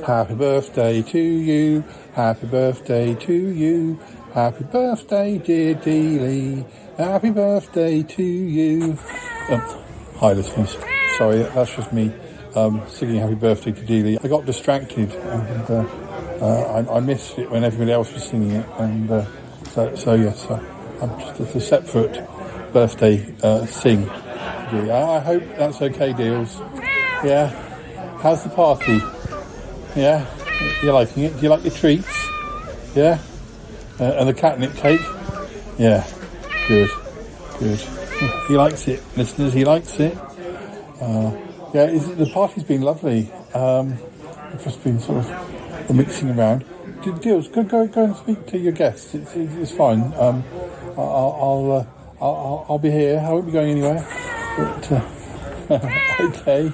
Happy birthday to you. Happy birthday to you. Happy birthday, dear Deeley. Happy birthday to you. Hi, listeners. Sorry, that's just me singing happy birthday to Deeley. I got distracted and I missed it when everybody else was singing it. And so yes, I'm just a separate birthday sing. Deeley. I hope that's okay, Deals. Yeah. How's the party? Yeah? You liking it? Do you like your treats? Yeah? And the catnip cake? Yeah. Good. He likes it, listeners. He likes it. The party's been lovely. I've just been sort of mixing around. Deals, go and speak to your guests. It's fine. I'll be here. I won't be going anywhere. But okay.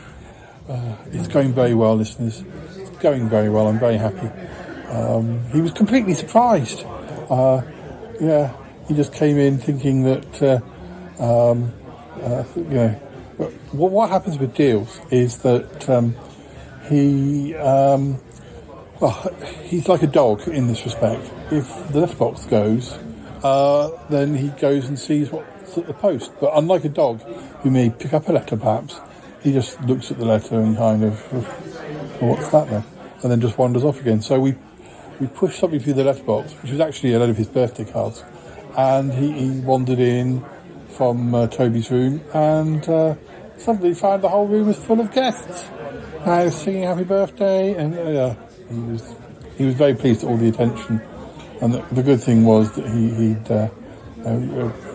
It's going very well, listeners. It's going very well. I'm very happy. He was completely surprised. He just came in thinking that, what happens with Deals is that he's like a dog in this respect. If the letterbox goes, then he goes and sees what's at the post. But unlike a dog who may pick up a letter perhaps, he just looks at the letter and kind of, what's that then? And then just wanders off again. So we pushed something through the letterbox, which was actually a load of his birthday cards. And he wandered in from Toby's room and suddenly found the whole room was full of guests. Singing happy birthday. And he was very pleased at all the attention. And the good thing was that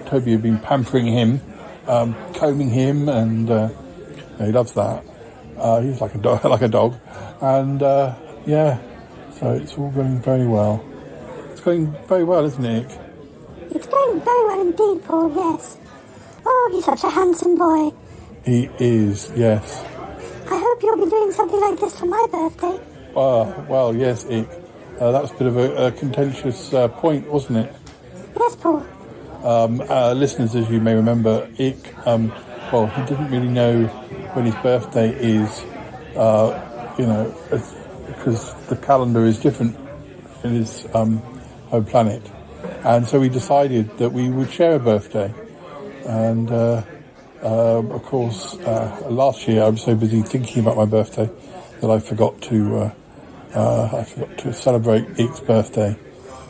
Toby had been pampering him, combing him, and he loves that. He's like a dog, and so it's all going very well. It's going very well, isn't it? It's going very well indeed, Paul. Yes. Oh, he's such a handsome boy. He is. Yes. I hope you'll be doing something like this for my birthday. Well, yes, Ick. That was a bit of a contentious point, wasn't it? Yes, Paul. Listeners, as you may remember, Ick, he didn't really know when his birthday is, because the calendar is different in his home planet. And so we decided that we would share a birthday. And, of course, last year I was so busy thinking about my birthday that I forgot to celebrate Ick's birthday.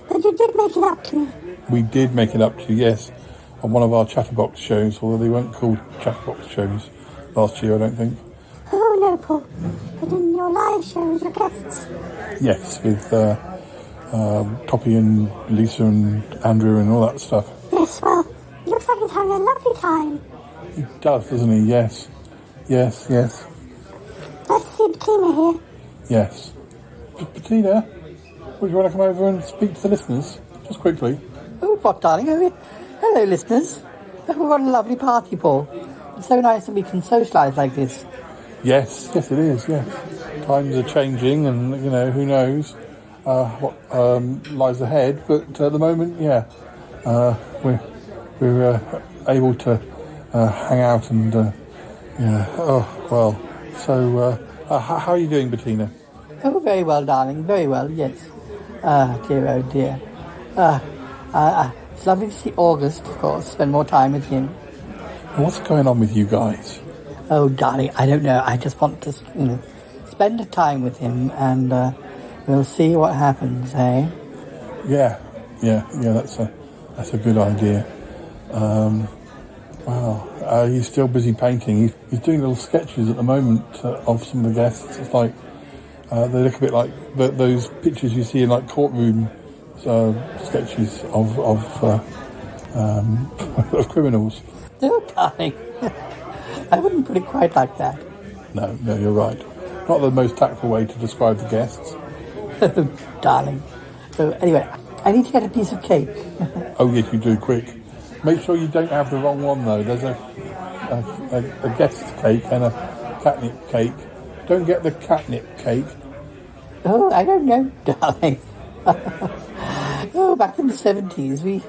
But you did make it up to me. We did make it up to you, yes, on one of our Chatterbox shows, although they weren't called Chatterbox shows last year, I don't think. Oh, no, Paul. But in your live show with your guests. Yes, with Toppy and Lisa and Andrew and all that stuff. Yes, well, it looks like he's having a lovely time. He does, doesn't he? Yes. Yes. Let's see Bettina here. Yes. Bettina, would you want to come over and speak to the listeners? Just quickly. Oh, what, darling? Hello, listeners. Oh, what a lovely party, Paul. It's so nice that we can socialise like this. Yes, it is, yes. Times are changing and, who knows what lies ahead. But at the moment, we're able to hang out and, So, how are you doing, Bettina? Oh, very well, darling. Very well, yes. Dear, oh dear. It's lovely to see August, of course. Spend more time with him. What's going on with you guys? Oh, darling, I don't know. I just want to, spend time with him, and we'll see what happens, eh? Yeah. That's a good idea. He's still busy painting. He's doing little sketches at the moment of some of the guests. It's like They look a bit like those pictures you see in like courtroom sketches of criminals. No, darling. I wouldn't put it quite like that. No, you're right. Not the most tactful way to describe the guests. Darling. So anyway, I need to get a piece of cake. Oh yes, you do, quick. Make sure you don't have the wrong one though. There's a guest cake and a catnip cake. Don't get the catnip cake. Oh, I don't know, darling. Oh, back in the 70s, we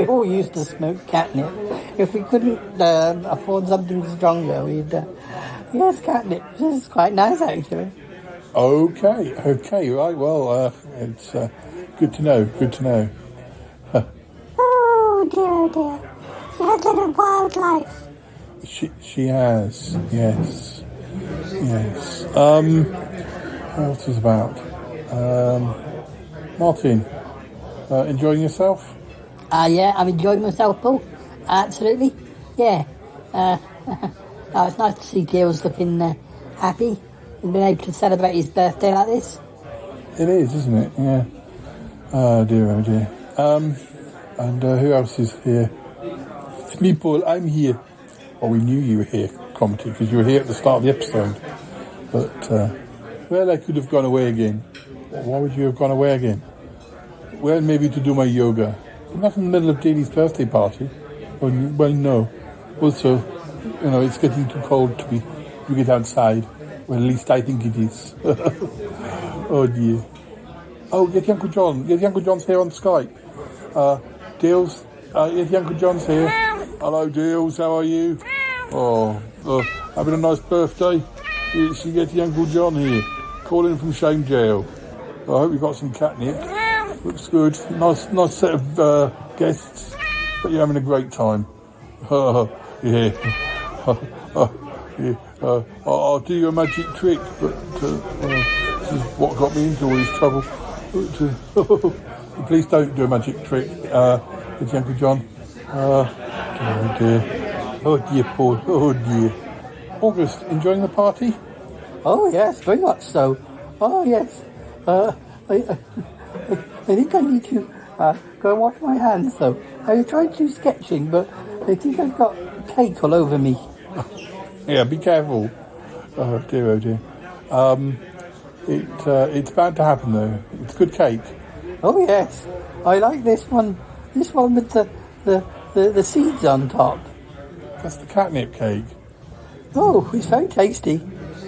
all used to smoke catnip. If we couldn't afford something stronger, we'd... yes, catnip. This is quite nice, actually. Okay, right. Well, it's good to know. Oh dear. She has lived a wild life. She has, yes. What else is about? Martin, enjoying yourself? Yeah, I'm enjoying myself, Paul. Absolutely. Yeah. It's nice to see Gil's looking happy and being able to celebrate his birthday like this. It is, isn't it? Yeah. Oh dear. And who else is here? It's me, Paul. I'm here. Well, we knew you were here, Cromitty, because you were here at the start of the episode. But, well, I could have gone away again. Why would you have gone away again? Well, maybe to do my yoga. But not in the middle of Deeley's birthday party. Well, no. Also, it's getting too cold to get outside. Well, at least I think it is. Oh, dear. Oh, Yeti Uncle John. Yeti Uncle John's here on Skype. Deals, Yeti Uncle John's here. Hello, Deals, how are you? Oh, having a nice birthday? It's Yeti Uncle John here, calling from Shame Jail. I hope you got some catnip. Looks good. Nice set of guests. But you're having a great time. Yeah. I'll do you a magic trick, but this is what got me into all this trouble. Please don't do a magic trick, Yeti Uncle John. Oh dear, Paul. Oh dear. August, enjoying the party? Oh yes, very much so. Oh yes. I think I need to go and wash my hands though. I tried to do sketching, but I think I've got cake all over me. Yeah, be careful. Oh dear. It's bound to happen though. It's good cake. Oh yes, I like this one. This one with the seeds on top. That's the catnip cake. Oh, it's very tasty.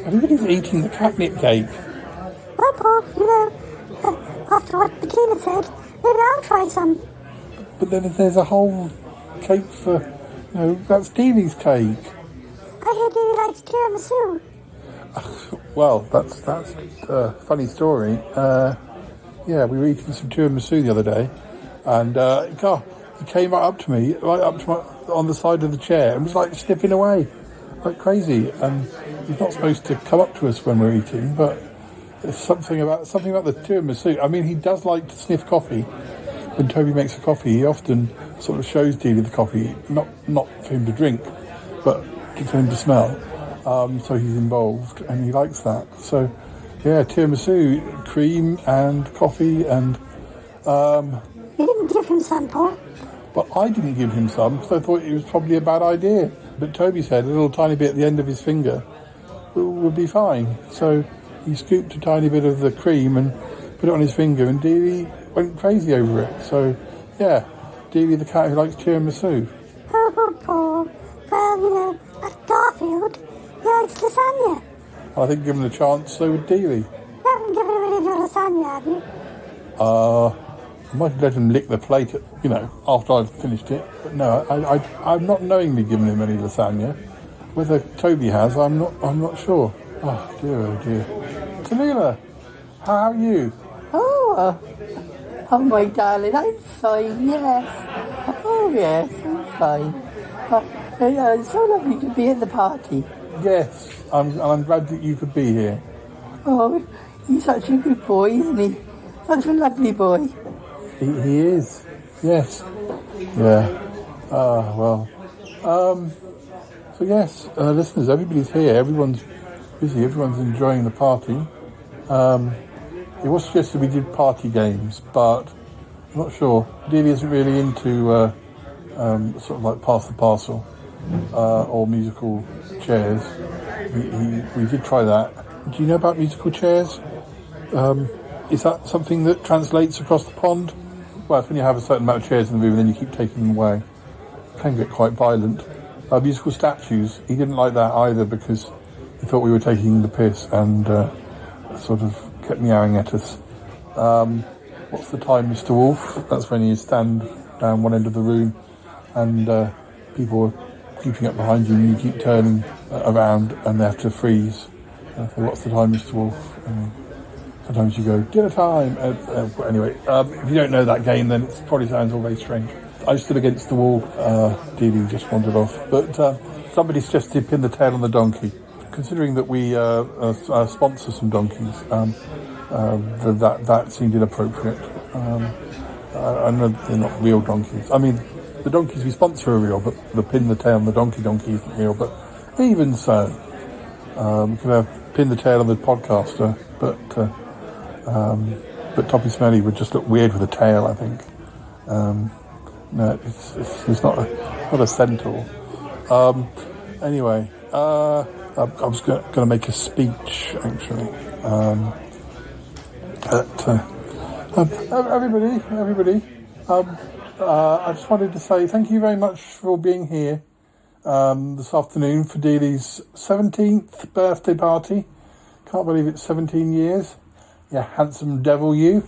Everybody's eating the catnip cake. Well, Paul, after what Bettina said, maybe I'll try some. But then there's a whole cake for, that's Deeley's cake. I hear Deeley likes tiramisu. Well, that's a funny story. Yeah, we were eating some tiramisu the other day, and he came right up to me, on the side of the chair, and was like sniffing away, like crazy. And he's not supposed to come up to us when we're eating, but there's something about the tiramisu. I mean, he does like to sniff coffee. When Toby makes a coffee, he often sort of shows Deeley the coffee, not for him to drink, but for him to smell. So he's involved, and he likes that. So, yeah, tiramisu, cream and coffee, and You didn't give him some, Paul. But I didn't give him some, because I thought it was probably a bad idea. But Toby said a little tiny bit at the end of his finger would be fine. So he scooped a tiny bit of the cream and put it on his finger, and Deeley went crazy over it. So, yeah, Deeley the cat who likes tiramisu. Oh, Paul. Well, at Garfield, he likes lasagna. I think given a chance, so would Deeley. You haven't given him any of your lasagna, have you? I might have let him lick the plate, after I've finished it. But no, I'm not knowingly giving him any lasagna. Whether Toby has, I'm not sure. Oh dear. Tamila, how are you? Oh, my darling, I'm fine, yes. Oh, yes, I'm fine. It's so lovely to be at the party. Yes, I'm glad that you could be here. Oh, he's such a good boy, isn't he? Such a lovely boy. He is, yes. Yeah. Well. So yes, listeners, everybody's here. Everyone's busy. Everyone's enjoying the party. It was suggested we did party games, but I'm not sure. Deeley isn't really into sort of like pass the parcel or musical chairs. We did try that. Do you know about musical chairs? Is that something that translates across the pond? Well, it's when you have a certain amount of chairs in the room and then you keep taking them away. It can get quite violent. Musical statues, he didn't like that either because he thought we were taking the piss and sort of kept meowing at us. What's the time, Mr. Wolf? That's when you stand down one end of the room and people are creeping up behind you and you keep turning around and they have to freeze. And say, what's the time, Mr. Wolf? And sometimes you go, dinner time. Anyway, if you don't know that game, then it probably sounds all very strange. I stood against the wall. Deeley just wandered off. But somebody suggested pin the tail on the donkey. Considering that we sponsor some donkeys, that seemed inappropriate. I know they're not real donkeys. I mean, the donkeys we sponsor are real, but the pin the tail on the donkey isn't real. But even so, we could have pin the tail on the podcaster, but Toppy Smelly would just look weird with a tail, I think. No, it's not a centaur. Anyway, I was going to make a speech, actually. Everybody, I just wanted to say thank you very much for being here this afternoon for Deeley's 17th birthday party. Can't believe it's 17 years. Yeah, handsome devil, you.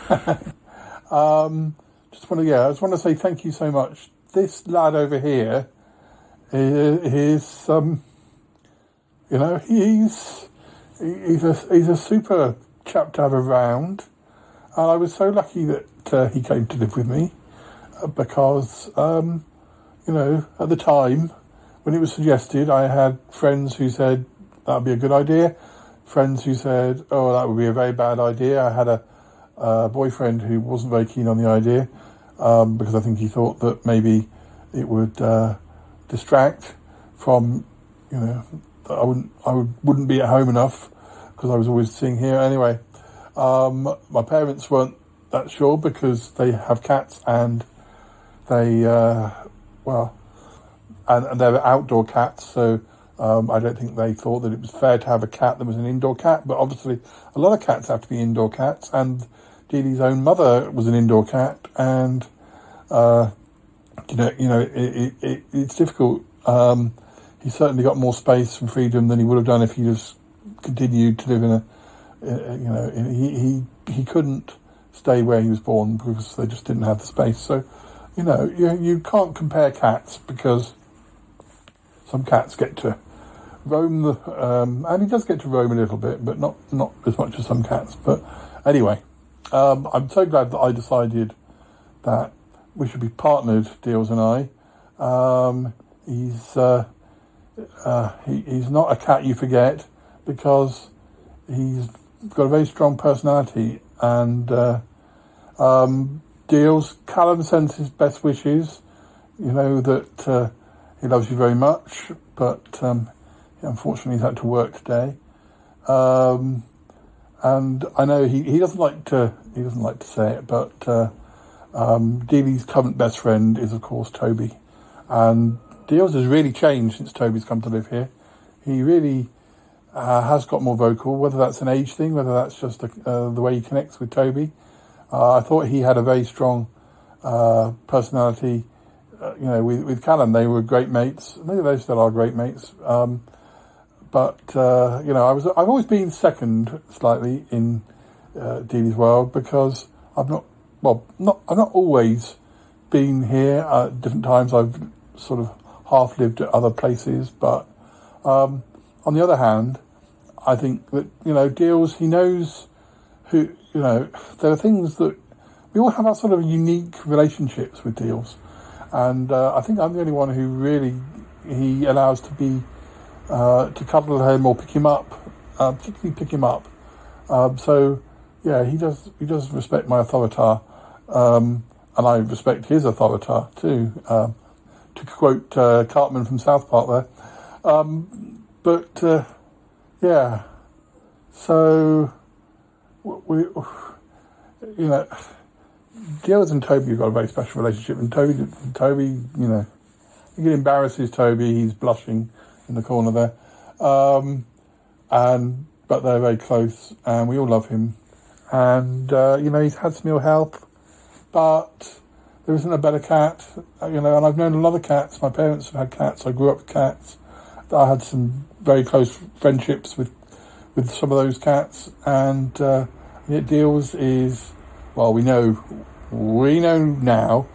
I just want to say thank you so much. This lad over here is he's a super chap to have around, and I was so lucky that he came to live with me because at the time when it was suggested, I had friends who said that would be a good idea, friends who said, oh, that would be a very bad idea. I had a boyfriend who wasn't very keen on the idea because I think he thought that maybe it would distract from, I wouldn't be at home enough because I was always sitting here. Anyway, my parents weren't that sure because they have cats and they, and they're outdoor cats, so I don't think they thought that it was fair to have a cat that was an indoor cat, but obviously a lot of cats have to be indoor cats, and Deeley's own mother was an indoor cat, and it's difficult. He certainly got more space and freedom than he would have done if he just continued to live he couldn't stay where he was born because they just didn't have the space. So, you can't compare cats because some cats get to roam and he does get to roam a little bit, but not as much as some cats. But anyway, I'm so glad that I decided that we should be partnered, Deals and I. He's not a cat you forget because he's got a very strong personality, and Deals, Callum sends his best wishes. That he loves you very much, but unfortunately he's had to work today. And I know he doesn't like to say it, but Deeley's current best friend is of course Toby, and Deals has really changed since Toby's come to live here. He really has got more vocal, whether that's an age thing, whether that's just the way he connects with Toby. I thought he had a very strong personality. With Callum, they were great mates. Maybe they still are great mates. But I've always been second slightly in Deeley's world because I've not always been here at different times. I've sort of half lived at other places, but on the other hand, I think that Deals, he knows who there are things that we all have our sort of unique relationships with Deals, and I think I'm the only one who really he allows to be to cuddle him or pick him up, particularly pick him up. So yeah, he does respect my authority, and I respect his authority too. To quote Cartman from South Park there. So, we, you know, Deeley and Toby have got a very special relationship, and Toby, you know, it embarrasses Toby. He's blushing in the corner there, but they're very close, and we all love him. And you know, he's had some ill health, but there isn't a better cat, you know. And I've known a lot of cats. My parents have had cats. I grew up with cats. I had some very close friendships with some of those cats, and it deals is, well, we know now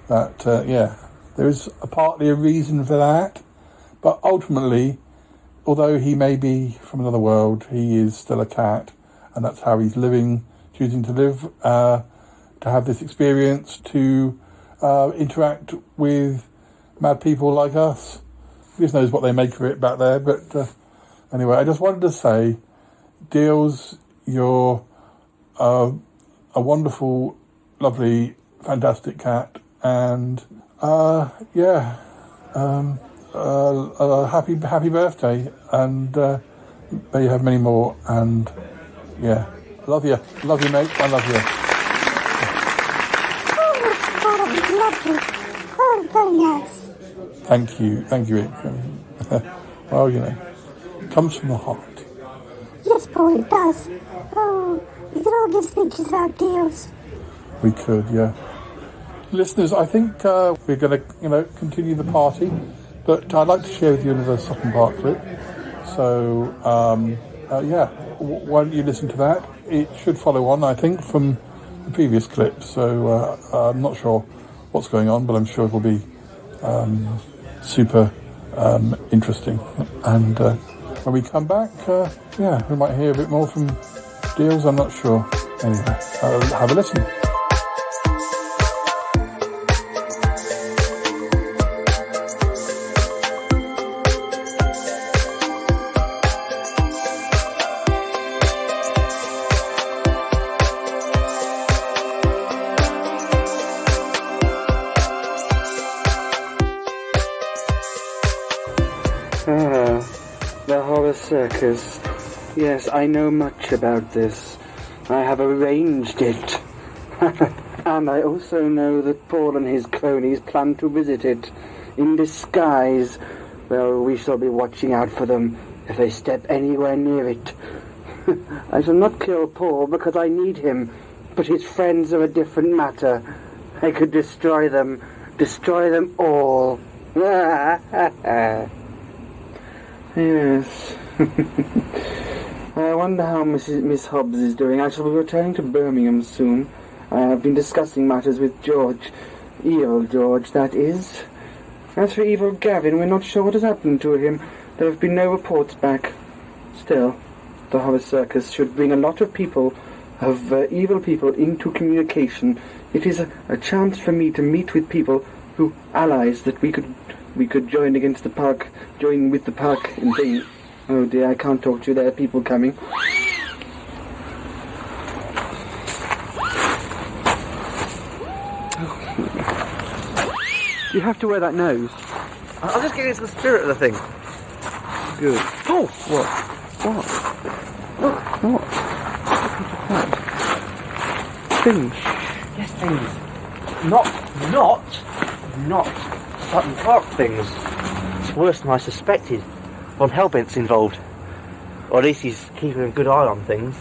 that there is partly a reason for that, but ultimately, although he may be from another world, he is still a cat, and that's how he's living, choosing to live, to have this experience, to interact with mad people like us. Goodness knows what they make of it back there, but anyway, I just wanted to say, Deels, you're a wonderful, lovely, fantastic cat, and happy birthday, and may you have many more, and love you, mate, I love you. Oh, lovely. Oh, very nice. Thank you, Rick. Well, you know, it comes from the heart. Yes, Paul, it does. Oh, you could all give speeches about Deels. We could, yeah. Listeners, I think we're going to, you know, continue the party, but I'd like to share with you another Sutton Park clip. So, why don't you listen to that? It should follow on, I think, from the previous clip. So I'm not sure what's going on, but I'm sure it'll be super interesting. And when we come back, we might hear a bit more from Deels. I'm not sure. Anyway, have a listen. The horror circus. Yes, I know much about this. I have arranged it. And I also know that Paul and his cronies plan to visit it in disguise. Well, we shall be watching out for them if they step anywhere near it. I shall not kill Paul because I need him, but his friends are a different matter. I could destroy them all. Yes. I wonder how Miss Hobbs is doing. I shall be returning to Birmingham soon. I have been discussing matters with George. Evil George, that is. As for evil Gavin, we're not sure what has happened to him. There have been no reports back. Still, the horror circus should bring a lot of people, evil people, into communication. It is a chance for me to meet with people who, allies that we could join against the park, join with the park and things. Oh dear, I can't talk to you, there are people coming. You have to wear that nose. I'm just getting into the spirit of the thing. Good. Oh! What? What? Things. Yes, things. Not Sutton Park things. It's worse than I suspected. Von Hellbent's involved. Or at least he's keeping a good eye on things.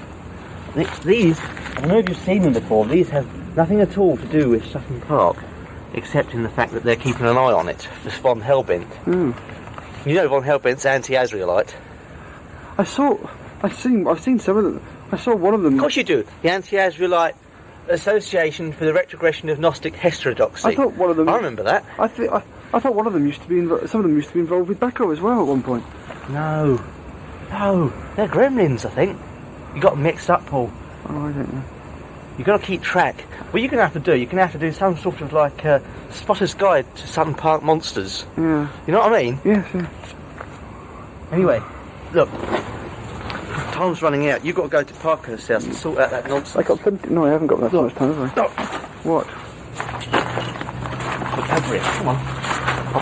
These, I don't know if you've seen them before, these have nothing at all to do with Sutton Park, except in the fact that they're keeping an eye on it. Just Von Hellbent. Mm. You know Von Hellbent's anti-Azraelite. I've seen some of them. I saw one of them. Of course you do. The Anti-Azraelite Association for the Retrogression of Gnostic Heterodoxy. I thought one of them. I remember that. I thought one of them used to be. Some of them used to be involved with Bacco as well at one point. No, they're gremlins. I think you got them mixed up, Paul. Oh, I don't know. You've got to keep track. What you're going to have to do, you're going to have to do some sort of like Spotter's Guide to Sutton Park monsters. Yeah. You know what I mean? Yes. Yeah. Anyway, look. Time's running out. You've got to go to Parker's house and sort out that nonsense. I got plenty. No, I haven't got that much time, have I? No. What? Look over it. Come on. I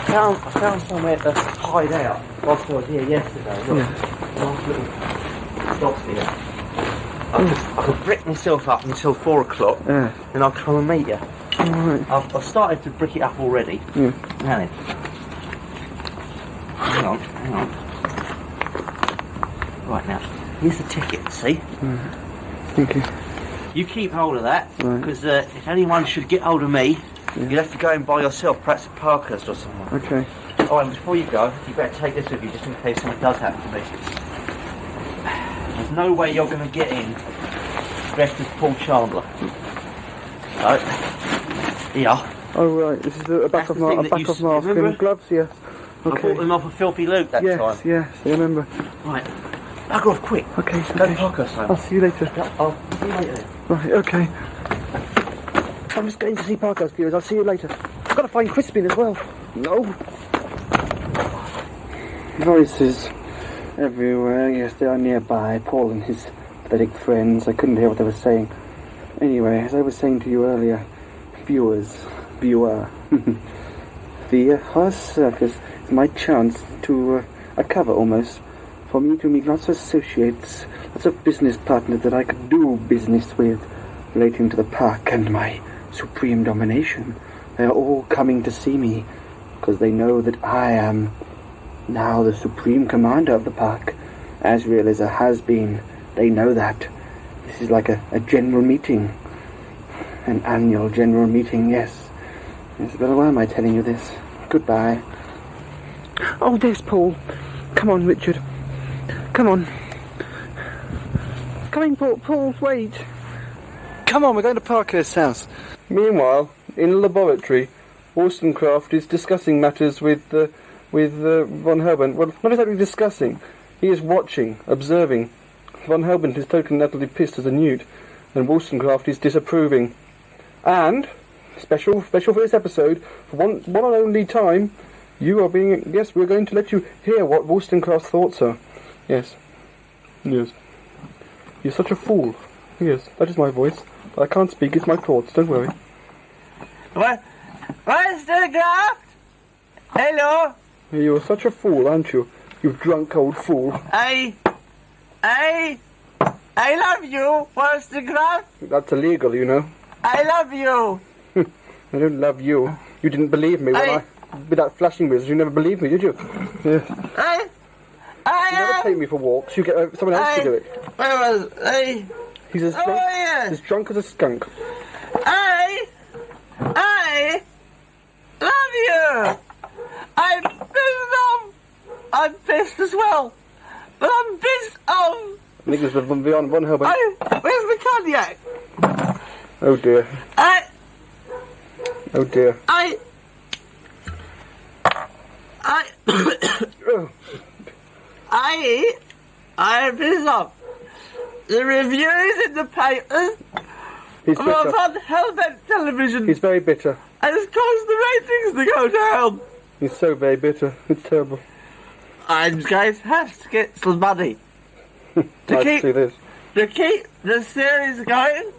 found somewhere to hide out whilst I was here yesterday. Look. Yeah. Nice little box here. I'll brick myself up until 4 o'clock, Yeah. and I'll come and meet you. Alright. I've started to brick it up already. Yeah. Now then. Hang on. Right now, here's the ticket, see? Thank you. You keep hold of that, Right. because if anyone should get hold of me, you'd have to go and buy yourself, perhaps at Parkhurst or something. Okay. Oh, and before you go, you better take this with you, just in case something does happen to me. There's no way you're going to get in dressed as Paul Chandler. So, here. Oh right, this is a back of mask remember? and gloves, yeah. I bought them off of Filthy Luke that time. Yes, I remember. Right. Bugger off quick. Okay, Go to Parkhurst, Simon. I'll see you later. I'll see you later then. Right, okay. I'm just going to see Parkhurst, viewers. I'll see you later. I've got to find Crispin as well. No. Voices everywhere. Yes, they are nearby. Paul and his pathetic friends. I couldn't hear what they were saying. Anyway, as I was saying to you earlier, viewer, the Horse Circus is my chance to a cover almost for me to meet lots of associates, lots of business partners that I could do business with relating to the park and my supreme domination. They are all coming to see me because they know that I am now the supreme commander of the park, as real as a has-been. They know that. This is like a general meeting. An annual general meeting, yes. Isabella, why am I telling you this? Goodbye. Oh, there's Paul. Come on, Richard. Come on. Come in, Paul. Paul, wait. Come on, we're going to Parkhurst's house. Meanwhile, in the laboratory, Wollstonecraft is discussing matters with von Helbent. Well, not exactly discussing. He is watching, observing. Von Helbent is totally and utterly pissed as a newt, and Wollstonecraft is disapproving. And, special for this episode, for one and only time, you are being... Yes, we're going to let you hear what Wollstonecraft's thoughts are. Yes. Yes. You're such a fool. Yes, that is my voice. But I can't speak, it's my thoughts, don't worry. Wollstonecraft? Hello? You're such a fool, aren't you? You drunk old fool. I love you, Wollstonecraft. That's illegal, you know. I love you. I don't love you. You didn't believe me when with that flashing wizard. You never believed me, did you? Yeah. You never take me for walks. You get someone else to do it. Where was I? He's as drunk as a skunk. I love you. I'm pissed off. I'm pissed as well. But I'm pissed off. I think it was von Helbent. Where's the cognac? Oh dear. Oh dear. I'm pissed off. The reviews in the papers He's of bitter. von Helbent television He's very bitter. has caused the ratings to go down. He's so very bitter. It's terrible. I'm going to have to get some money I'd see this. to keep the series going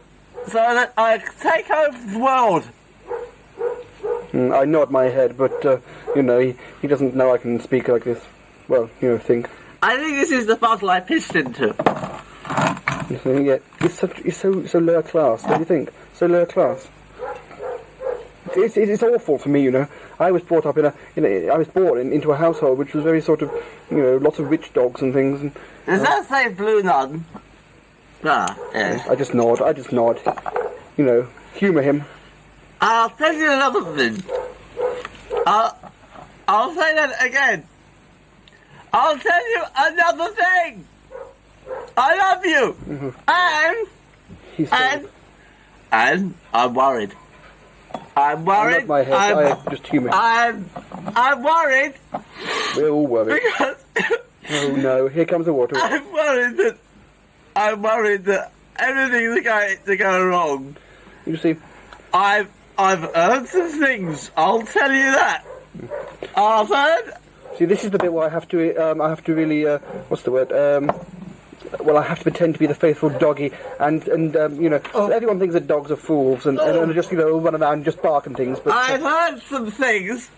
so that I can take over the world. I nod my head, but, you know, he doesn't know I can speak like this. Well, you know, think. I think this is the bottle I pissed into. Yeah, it's so lower class, don't you think? So lower class. It's awful for me, you know. I was brought up I was born into a household which was very sort of, you know, lots of rich dogs and things. And, Does that say Blue Nun? Ah, yes. I just nod. You know, humour him. I'll tell you another thing. I'll say that again. I'll tell you another thing. I love you. And I'm worried. I'm worried. I nod my head. I just humour him. I'm worried. We're all worried. Because oh no, here comes the water. I'm worried that everything's going to go wrong. You see, I've heard some things. I'll tell you that. I've heard. See, this is the bit where I have to really, what's the word? Well, I have to pretend to be the faithful doggy, and you know, everyone thinks that dogs are fools, and just, you know, run around and just bark and things. But I've heard some things.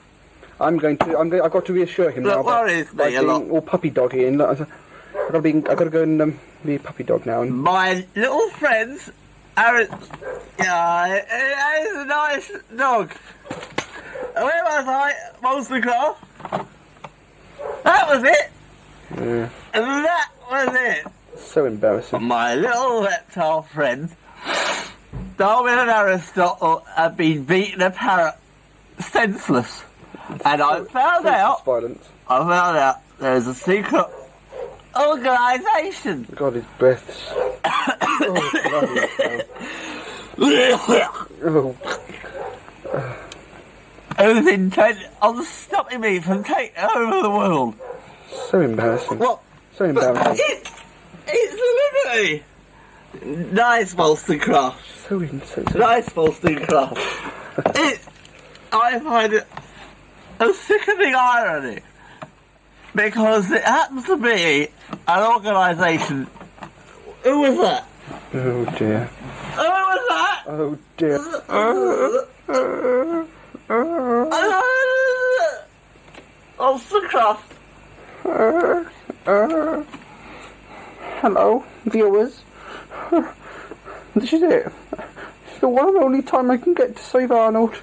I've got to reassure him That now worries by me a being lot. all puppy doggy and I gotta go and be a puppy dog now. And My little friends are... Yeah, it's a nice dog. Where was I? Monstercraft? That was it. Yeah. And that was it. So embarrassing. My little reptile friends, Darwin and Aristotle, have been beating a parrot senseless. And I found out there's a secret organisation. God, his breaths. Who's intent on stopping me from taking over the world. So embarrassing. What? So embarrassing. It's liberty. Nice Wollstonecraft. So insensitive. Nice Wollstonecraft. I find it a sickening irony because it happens to be an organisation. Who was that? Oh dear. Who was that? Oh dear. Wollstonecraft. Hello, viewers. This is it. It's the one and only time I can get to save Arnold.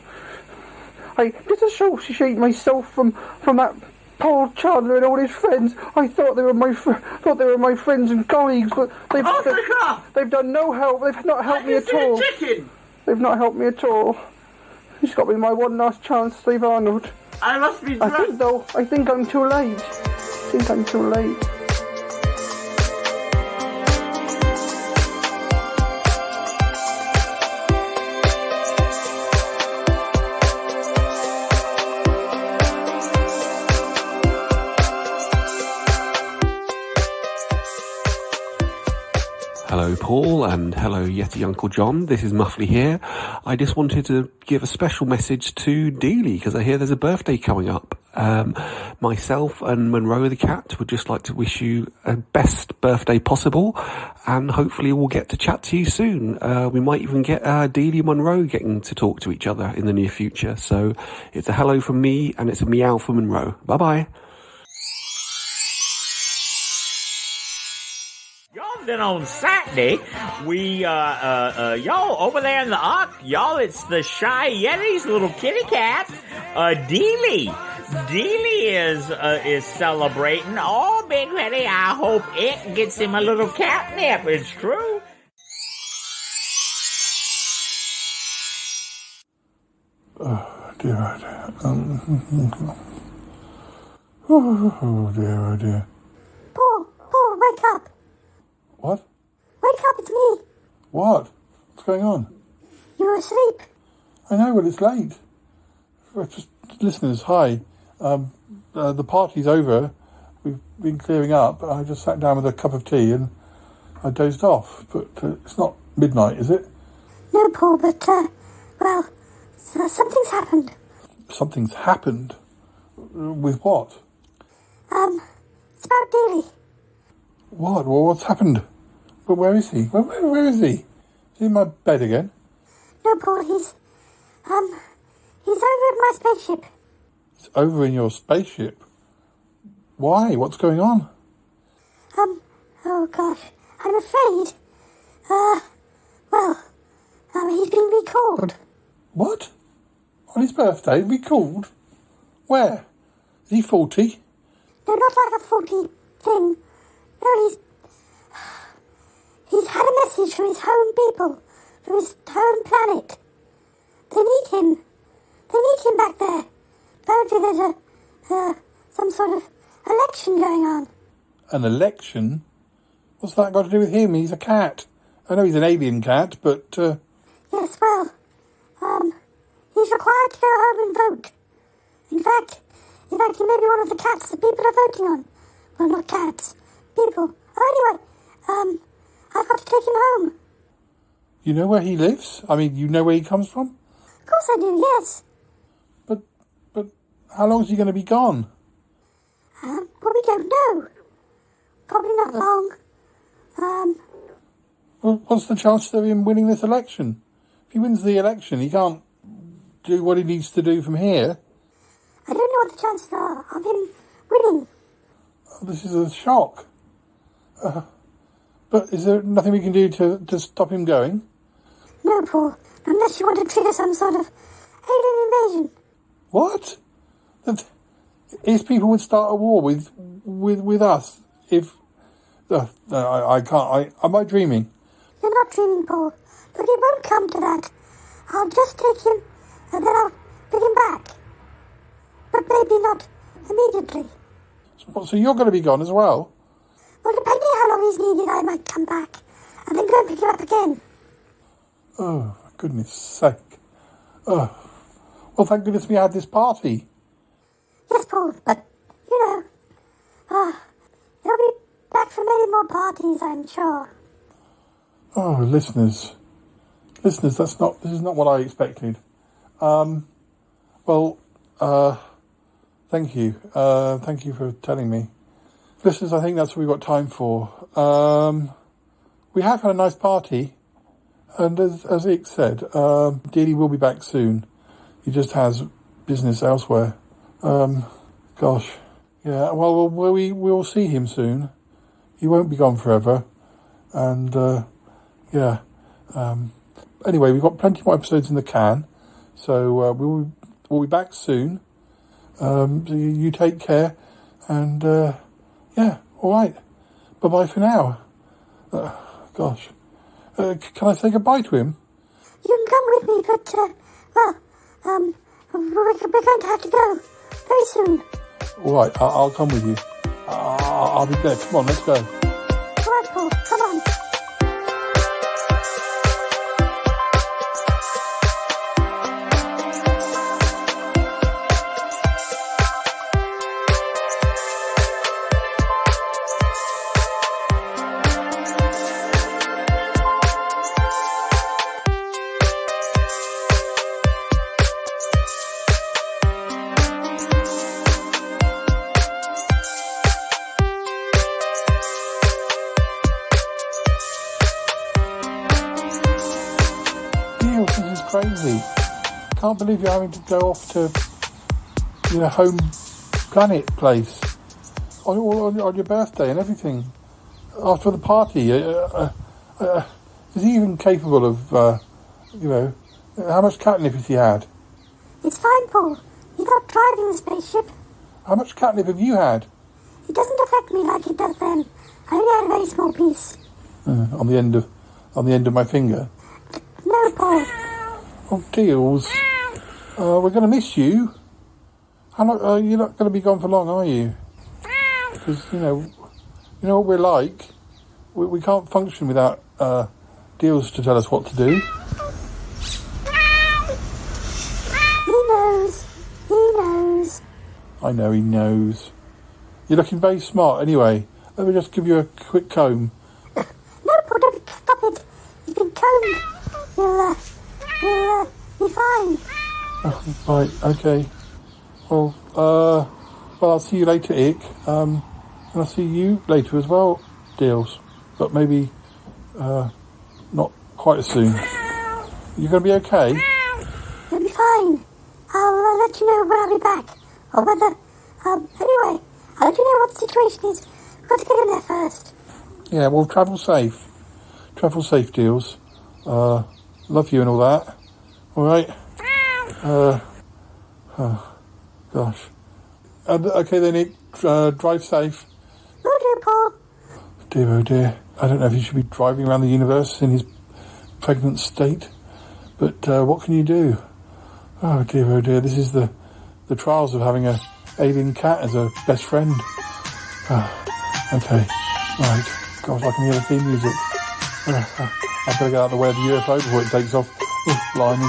I just to associate myself from that Paul Chandler and all his friends. I thought they were my friends and colleagues, but they've done no help. They've not helped me at all. They've not helped me at all. It's got to be my one last chance to save Arnold. I must be drunk. I think I'm too late. I think I'm too late. Hello, Paul, and hello, Yeti Uncle John. This is Muffley here. I just wanted to give a special message to Deeley because I hear there's a birthday coming up. Myself and Monroe the cat would just like to wish you a best birthday possible, and hopefully we'll get to chat to you soon. We might even get Deeley and Monroe getting to talk to each other in the near future. So it's a hello from me, and it's a meow from Monroe. Bye-bye. Then on Saturday, we, y'all over there in the Ark, y'all, it's the Shy Yeti's little kitty cat, Deeley. Deeley is celebrating. Oh, Big Reddy, I hope it gets him a little catnip. It's true. Oh, dear, oh, dear. Oh, dear, oh, dear. Paul, wake up. What? Wake up, it's me. What? What's going on? You were asleep. I know, but it's late. Just listeners, hi. The party's over. We've been clearing up. I just sat down with a cup of tea and I dozed off. But it's not midnight, is it? No, Paul, but, something's happened. Something's happened? With what? It's about Deeley. What? Well, what's happened? But where is he? Where is he? Is he in my bed again? No, Paul, he's over at my spaceship. He's over in your spaceship? Why? What's going on? Oh gosh, I'm afraid, he's been recalled. What? On his birthday? Recalled? Where? Is he 40? No, not like a 40 thing. No, he's had a message from his home people, from his home planet. They need him. They need him back there. Apparently there's some sort of election going on. An election? What's that got to do with him? He's a cat. I know he's an alien cat, but... Yes, well, he's required to go home and vote. In fact, he may be one of the cats that people are voting on. Well, not cats. People. Oh, anyway, I've got to take him home. You know where he lives? I mean, you know where he comes from? Of course I do, yes. But how long is he going to be gone? Well, we don't know. Probably not long. Well, what's the chance of him winning this election? If he wins the election, he can't do what he needs to do from here. I don't know what the chances are of him winning. Oh, this is a shock. But is there nothing we can do to stop him going? No, Paul. Unless you want to trigger some sort of alien invasion. What? His people would start a war with us if... I can't. Am I dreaming? You're not dreaming, Paul. But it won't come to that. I'll just take him, and then I'll bring him back. But maybe not immediately. So you're going to be gone as well? Well, depending how long he's needed, I might come back, and then go and pick him up again. Oh, for goodness sake. Oh. Well, thank goodness we had this party. Yes, Paul, but, you know, he'll be back for many more parties, I'm sure. Oh, listeners, this is not what I expected. Thank you. Thank you for telling me. Listeners, I think that's what we've got time for. We have had a nice party, and as Ick said, Deeley will be back soon. He just has business elsewhere. Gosh. Yeah, well, we'll see him soon. He won't be gone forever. And, yeah. Anyway, we've got plenty more episodes in the can. So, we'll be back soon. So you take care. And, yeah, all right. Bye-bye for now. Gosh. Can I say goodbye to him? You can come with me, but, we're going to have to go very soon. All right, I'll come with you. I'll be there. Come on, let's go. All right, Paul, come on. Crazy. Can't believe you're having to go off to, home planet place on your birthday and everything. After the party, is he even capable of, how much catnip has he had? It's fine, Paul. He's not driving the spaceship. How much catnip have you had? It doesn't affect me like it does them. I only had a very small piece. On the end of my finger. No, Paul. Oh, Deals. We're going to miss you. You're not going to be gone for long, are you? Because, you know what we're like. We can't function without Deals to tell us what to do. He knows. I know he knows. You're looking very smart anyway. Let me just give you a quick comb. No, Paul, don't stop it. You've been combed. You'll be fine. Oh, right, okay. Well, I'll see you later, Ick. And I'll see you later as well, Deals. But maybe not quite as soon. You're going to be okay? You'll be fine. I'll let you know when I'll be back. Or whether... anyway, I'll let you know what the situation is. We've got to get in there first. Yeah, well, travel safe. Travel safe, Deals. Love you and all that. All right? Oh, gosh. Okay then, Nick. Drive safe. Will do, Paul. Dear, oh dear. I don't know if he should be driving around the universe in his pregnant state. But what can you do? Oh dear. This is the trials of having a alien cat as a best friend. Okay. Right. Gosh, I can hear the theme music. I've got to get out of the way of the UFO before it takes off. Oh, blimey.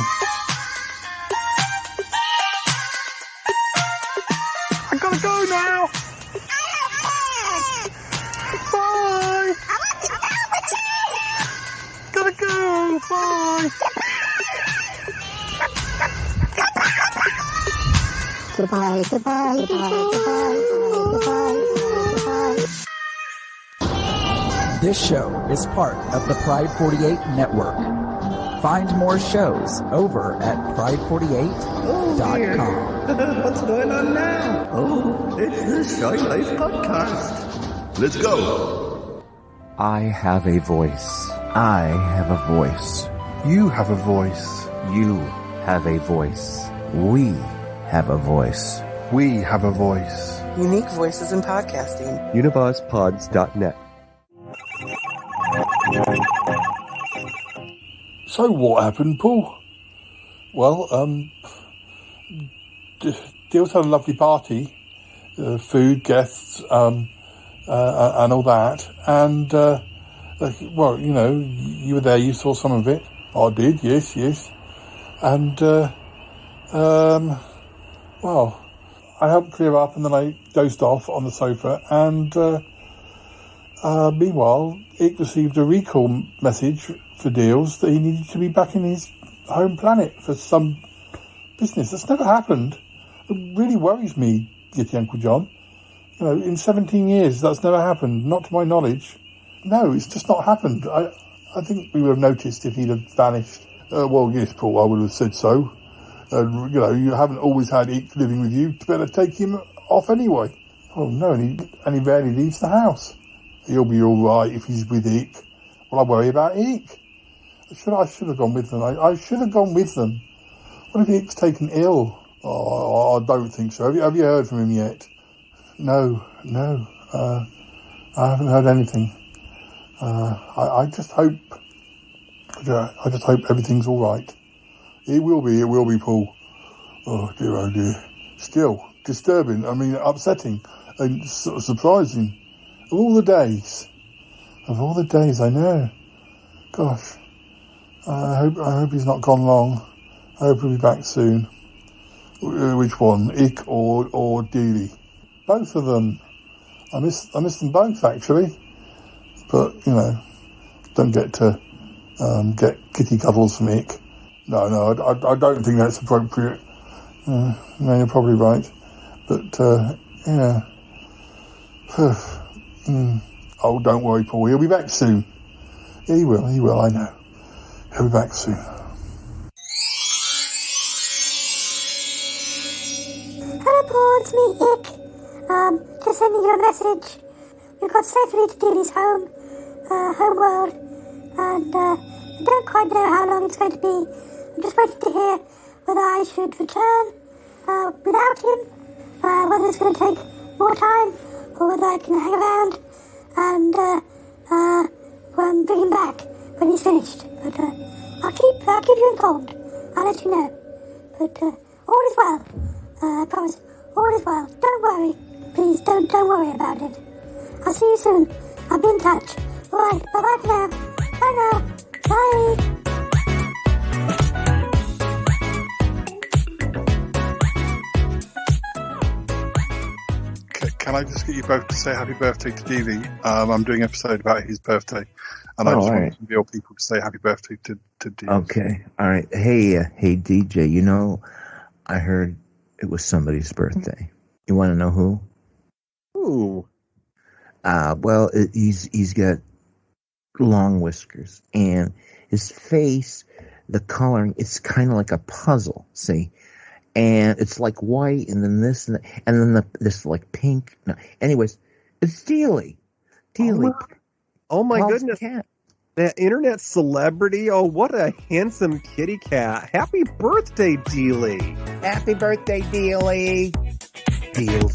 I gotta go now. Bye. Gotta go. Bye. Goodbye. This show is part of the Pride 48 network. Find more shows over at pride48.com. What's going on now? Oh, it's the Shy Life Podcast. Let's go. I have a voice. I have a voice. You have a voice. You have a voice. We have a voice. We have a voice. Unique voices in podcasting. UnivazPods.net. So what happened, Paul? Well, Deel's had a lovely party, food, guests, and all that. And, well, you know, you were there, you saw some of it. I did, yes. And, well, I helped clear up and then I dozed off on the sofa. And, meanwhile, Ick received a recall message for Deels that he needed to be back in his home planet for some business. That's never happened. It really worries me, Yeti Uncle John. You know, in 17 years, that's never happened. Not to my knowledge. No, it's just not happened. I think we would have noticed if he'd have vanished. Well, yes, Paul, I would have said so. You know, you haven't always had Ick living with you. You better take him off anyway. Oh, no, and he rarely leaves the house. He'll be all right if he's with Ick. Well, I worry about Ick. I should have gone with them. I should have gone with them. What if Ick's taken ill? Oh, I don't think so. Have you heard from him yet? No. I haven't heard anything. I just hope everything's all right. It will be, Paul. Oh dear. Still disturbing. I mean, upsetting and sort of surprising. Of all the days, I know. Gosh, I hope he's not gone long. I hope he'll be back soon. Which one, Ick or Deeley? Both of them. I miss them both actually. But you know, don't get to get kitty cuddles from Ick. No, I don't think that's appropriate. No, you're probably right. But yeah. Oh, don't worry, Paul. He'll be back soon. He will, I know. He'll be back soon. Hello, Paul. It's me, Ick. Just sending you a message. We got safely to Deeley's home world. And I don't quite know how long it's going to be. I'm just waiting to hear whether I should return without him, whether it's going to take more time, or whether I can hang around and bring him back when he's finished. But I'll keep you informed. I'll let you know. But all is well. I promise, all is well. Don't worry. Please don't worry about it. I'll see you soon. I'll be in touch. All right. Bye for now. Bye now. Bye. Can I just get you both to say happy birthday to Deeley? I'm doing an episode about his birthday, and I just want some real people to say happy birthday to Deeley. Okay, all right. Hey, DJ. You know, I heard it was somebody's birthday. You want to know who? Who? Well, he's got long whiskers, and his face, the coloring, it's kind of like a puzzle. See. And it's like white, and then this, and then this like pink. No. Anyways, it's Deeley. Oh my Paul's goodness. cat. That internet celebrity. Oh, what a handsome kitty cat. Happy birthday, Deeley. Happy birthday, Deeley. Deels.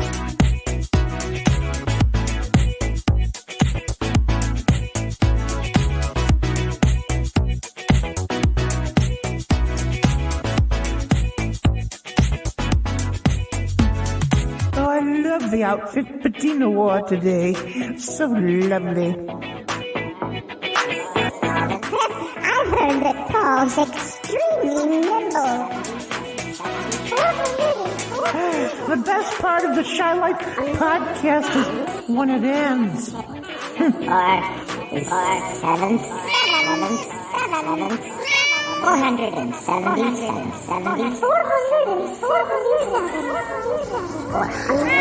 The outfit Bettina wore today. So lovely. I've heard that Paul's extremely nimble. The best part of the Shy Life podcast is when it ends. 4, 7, 477.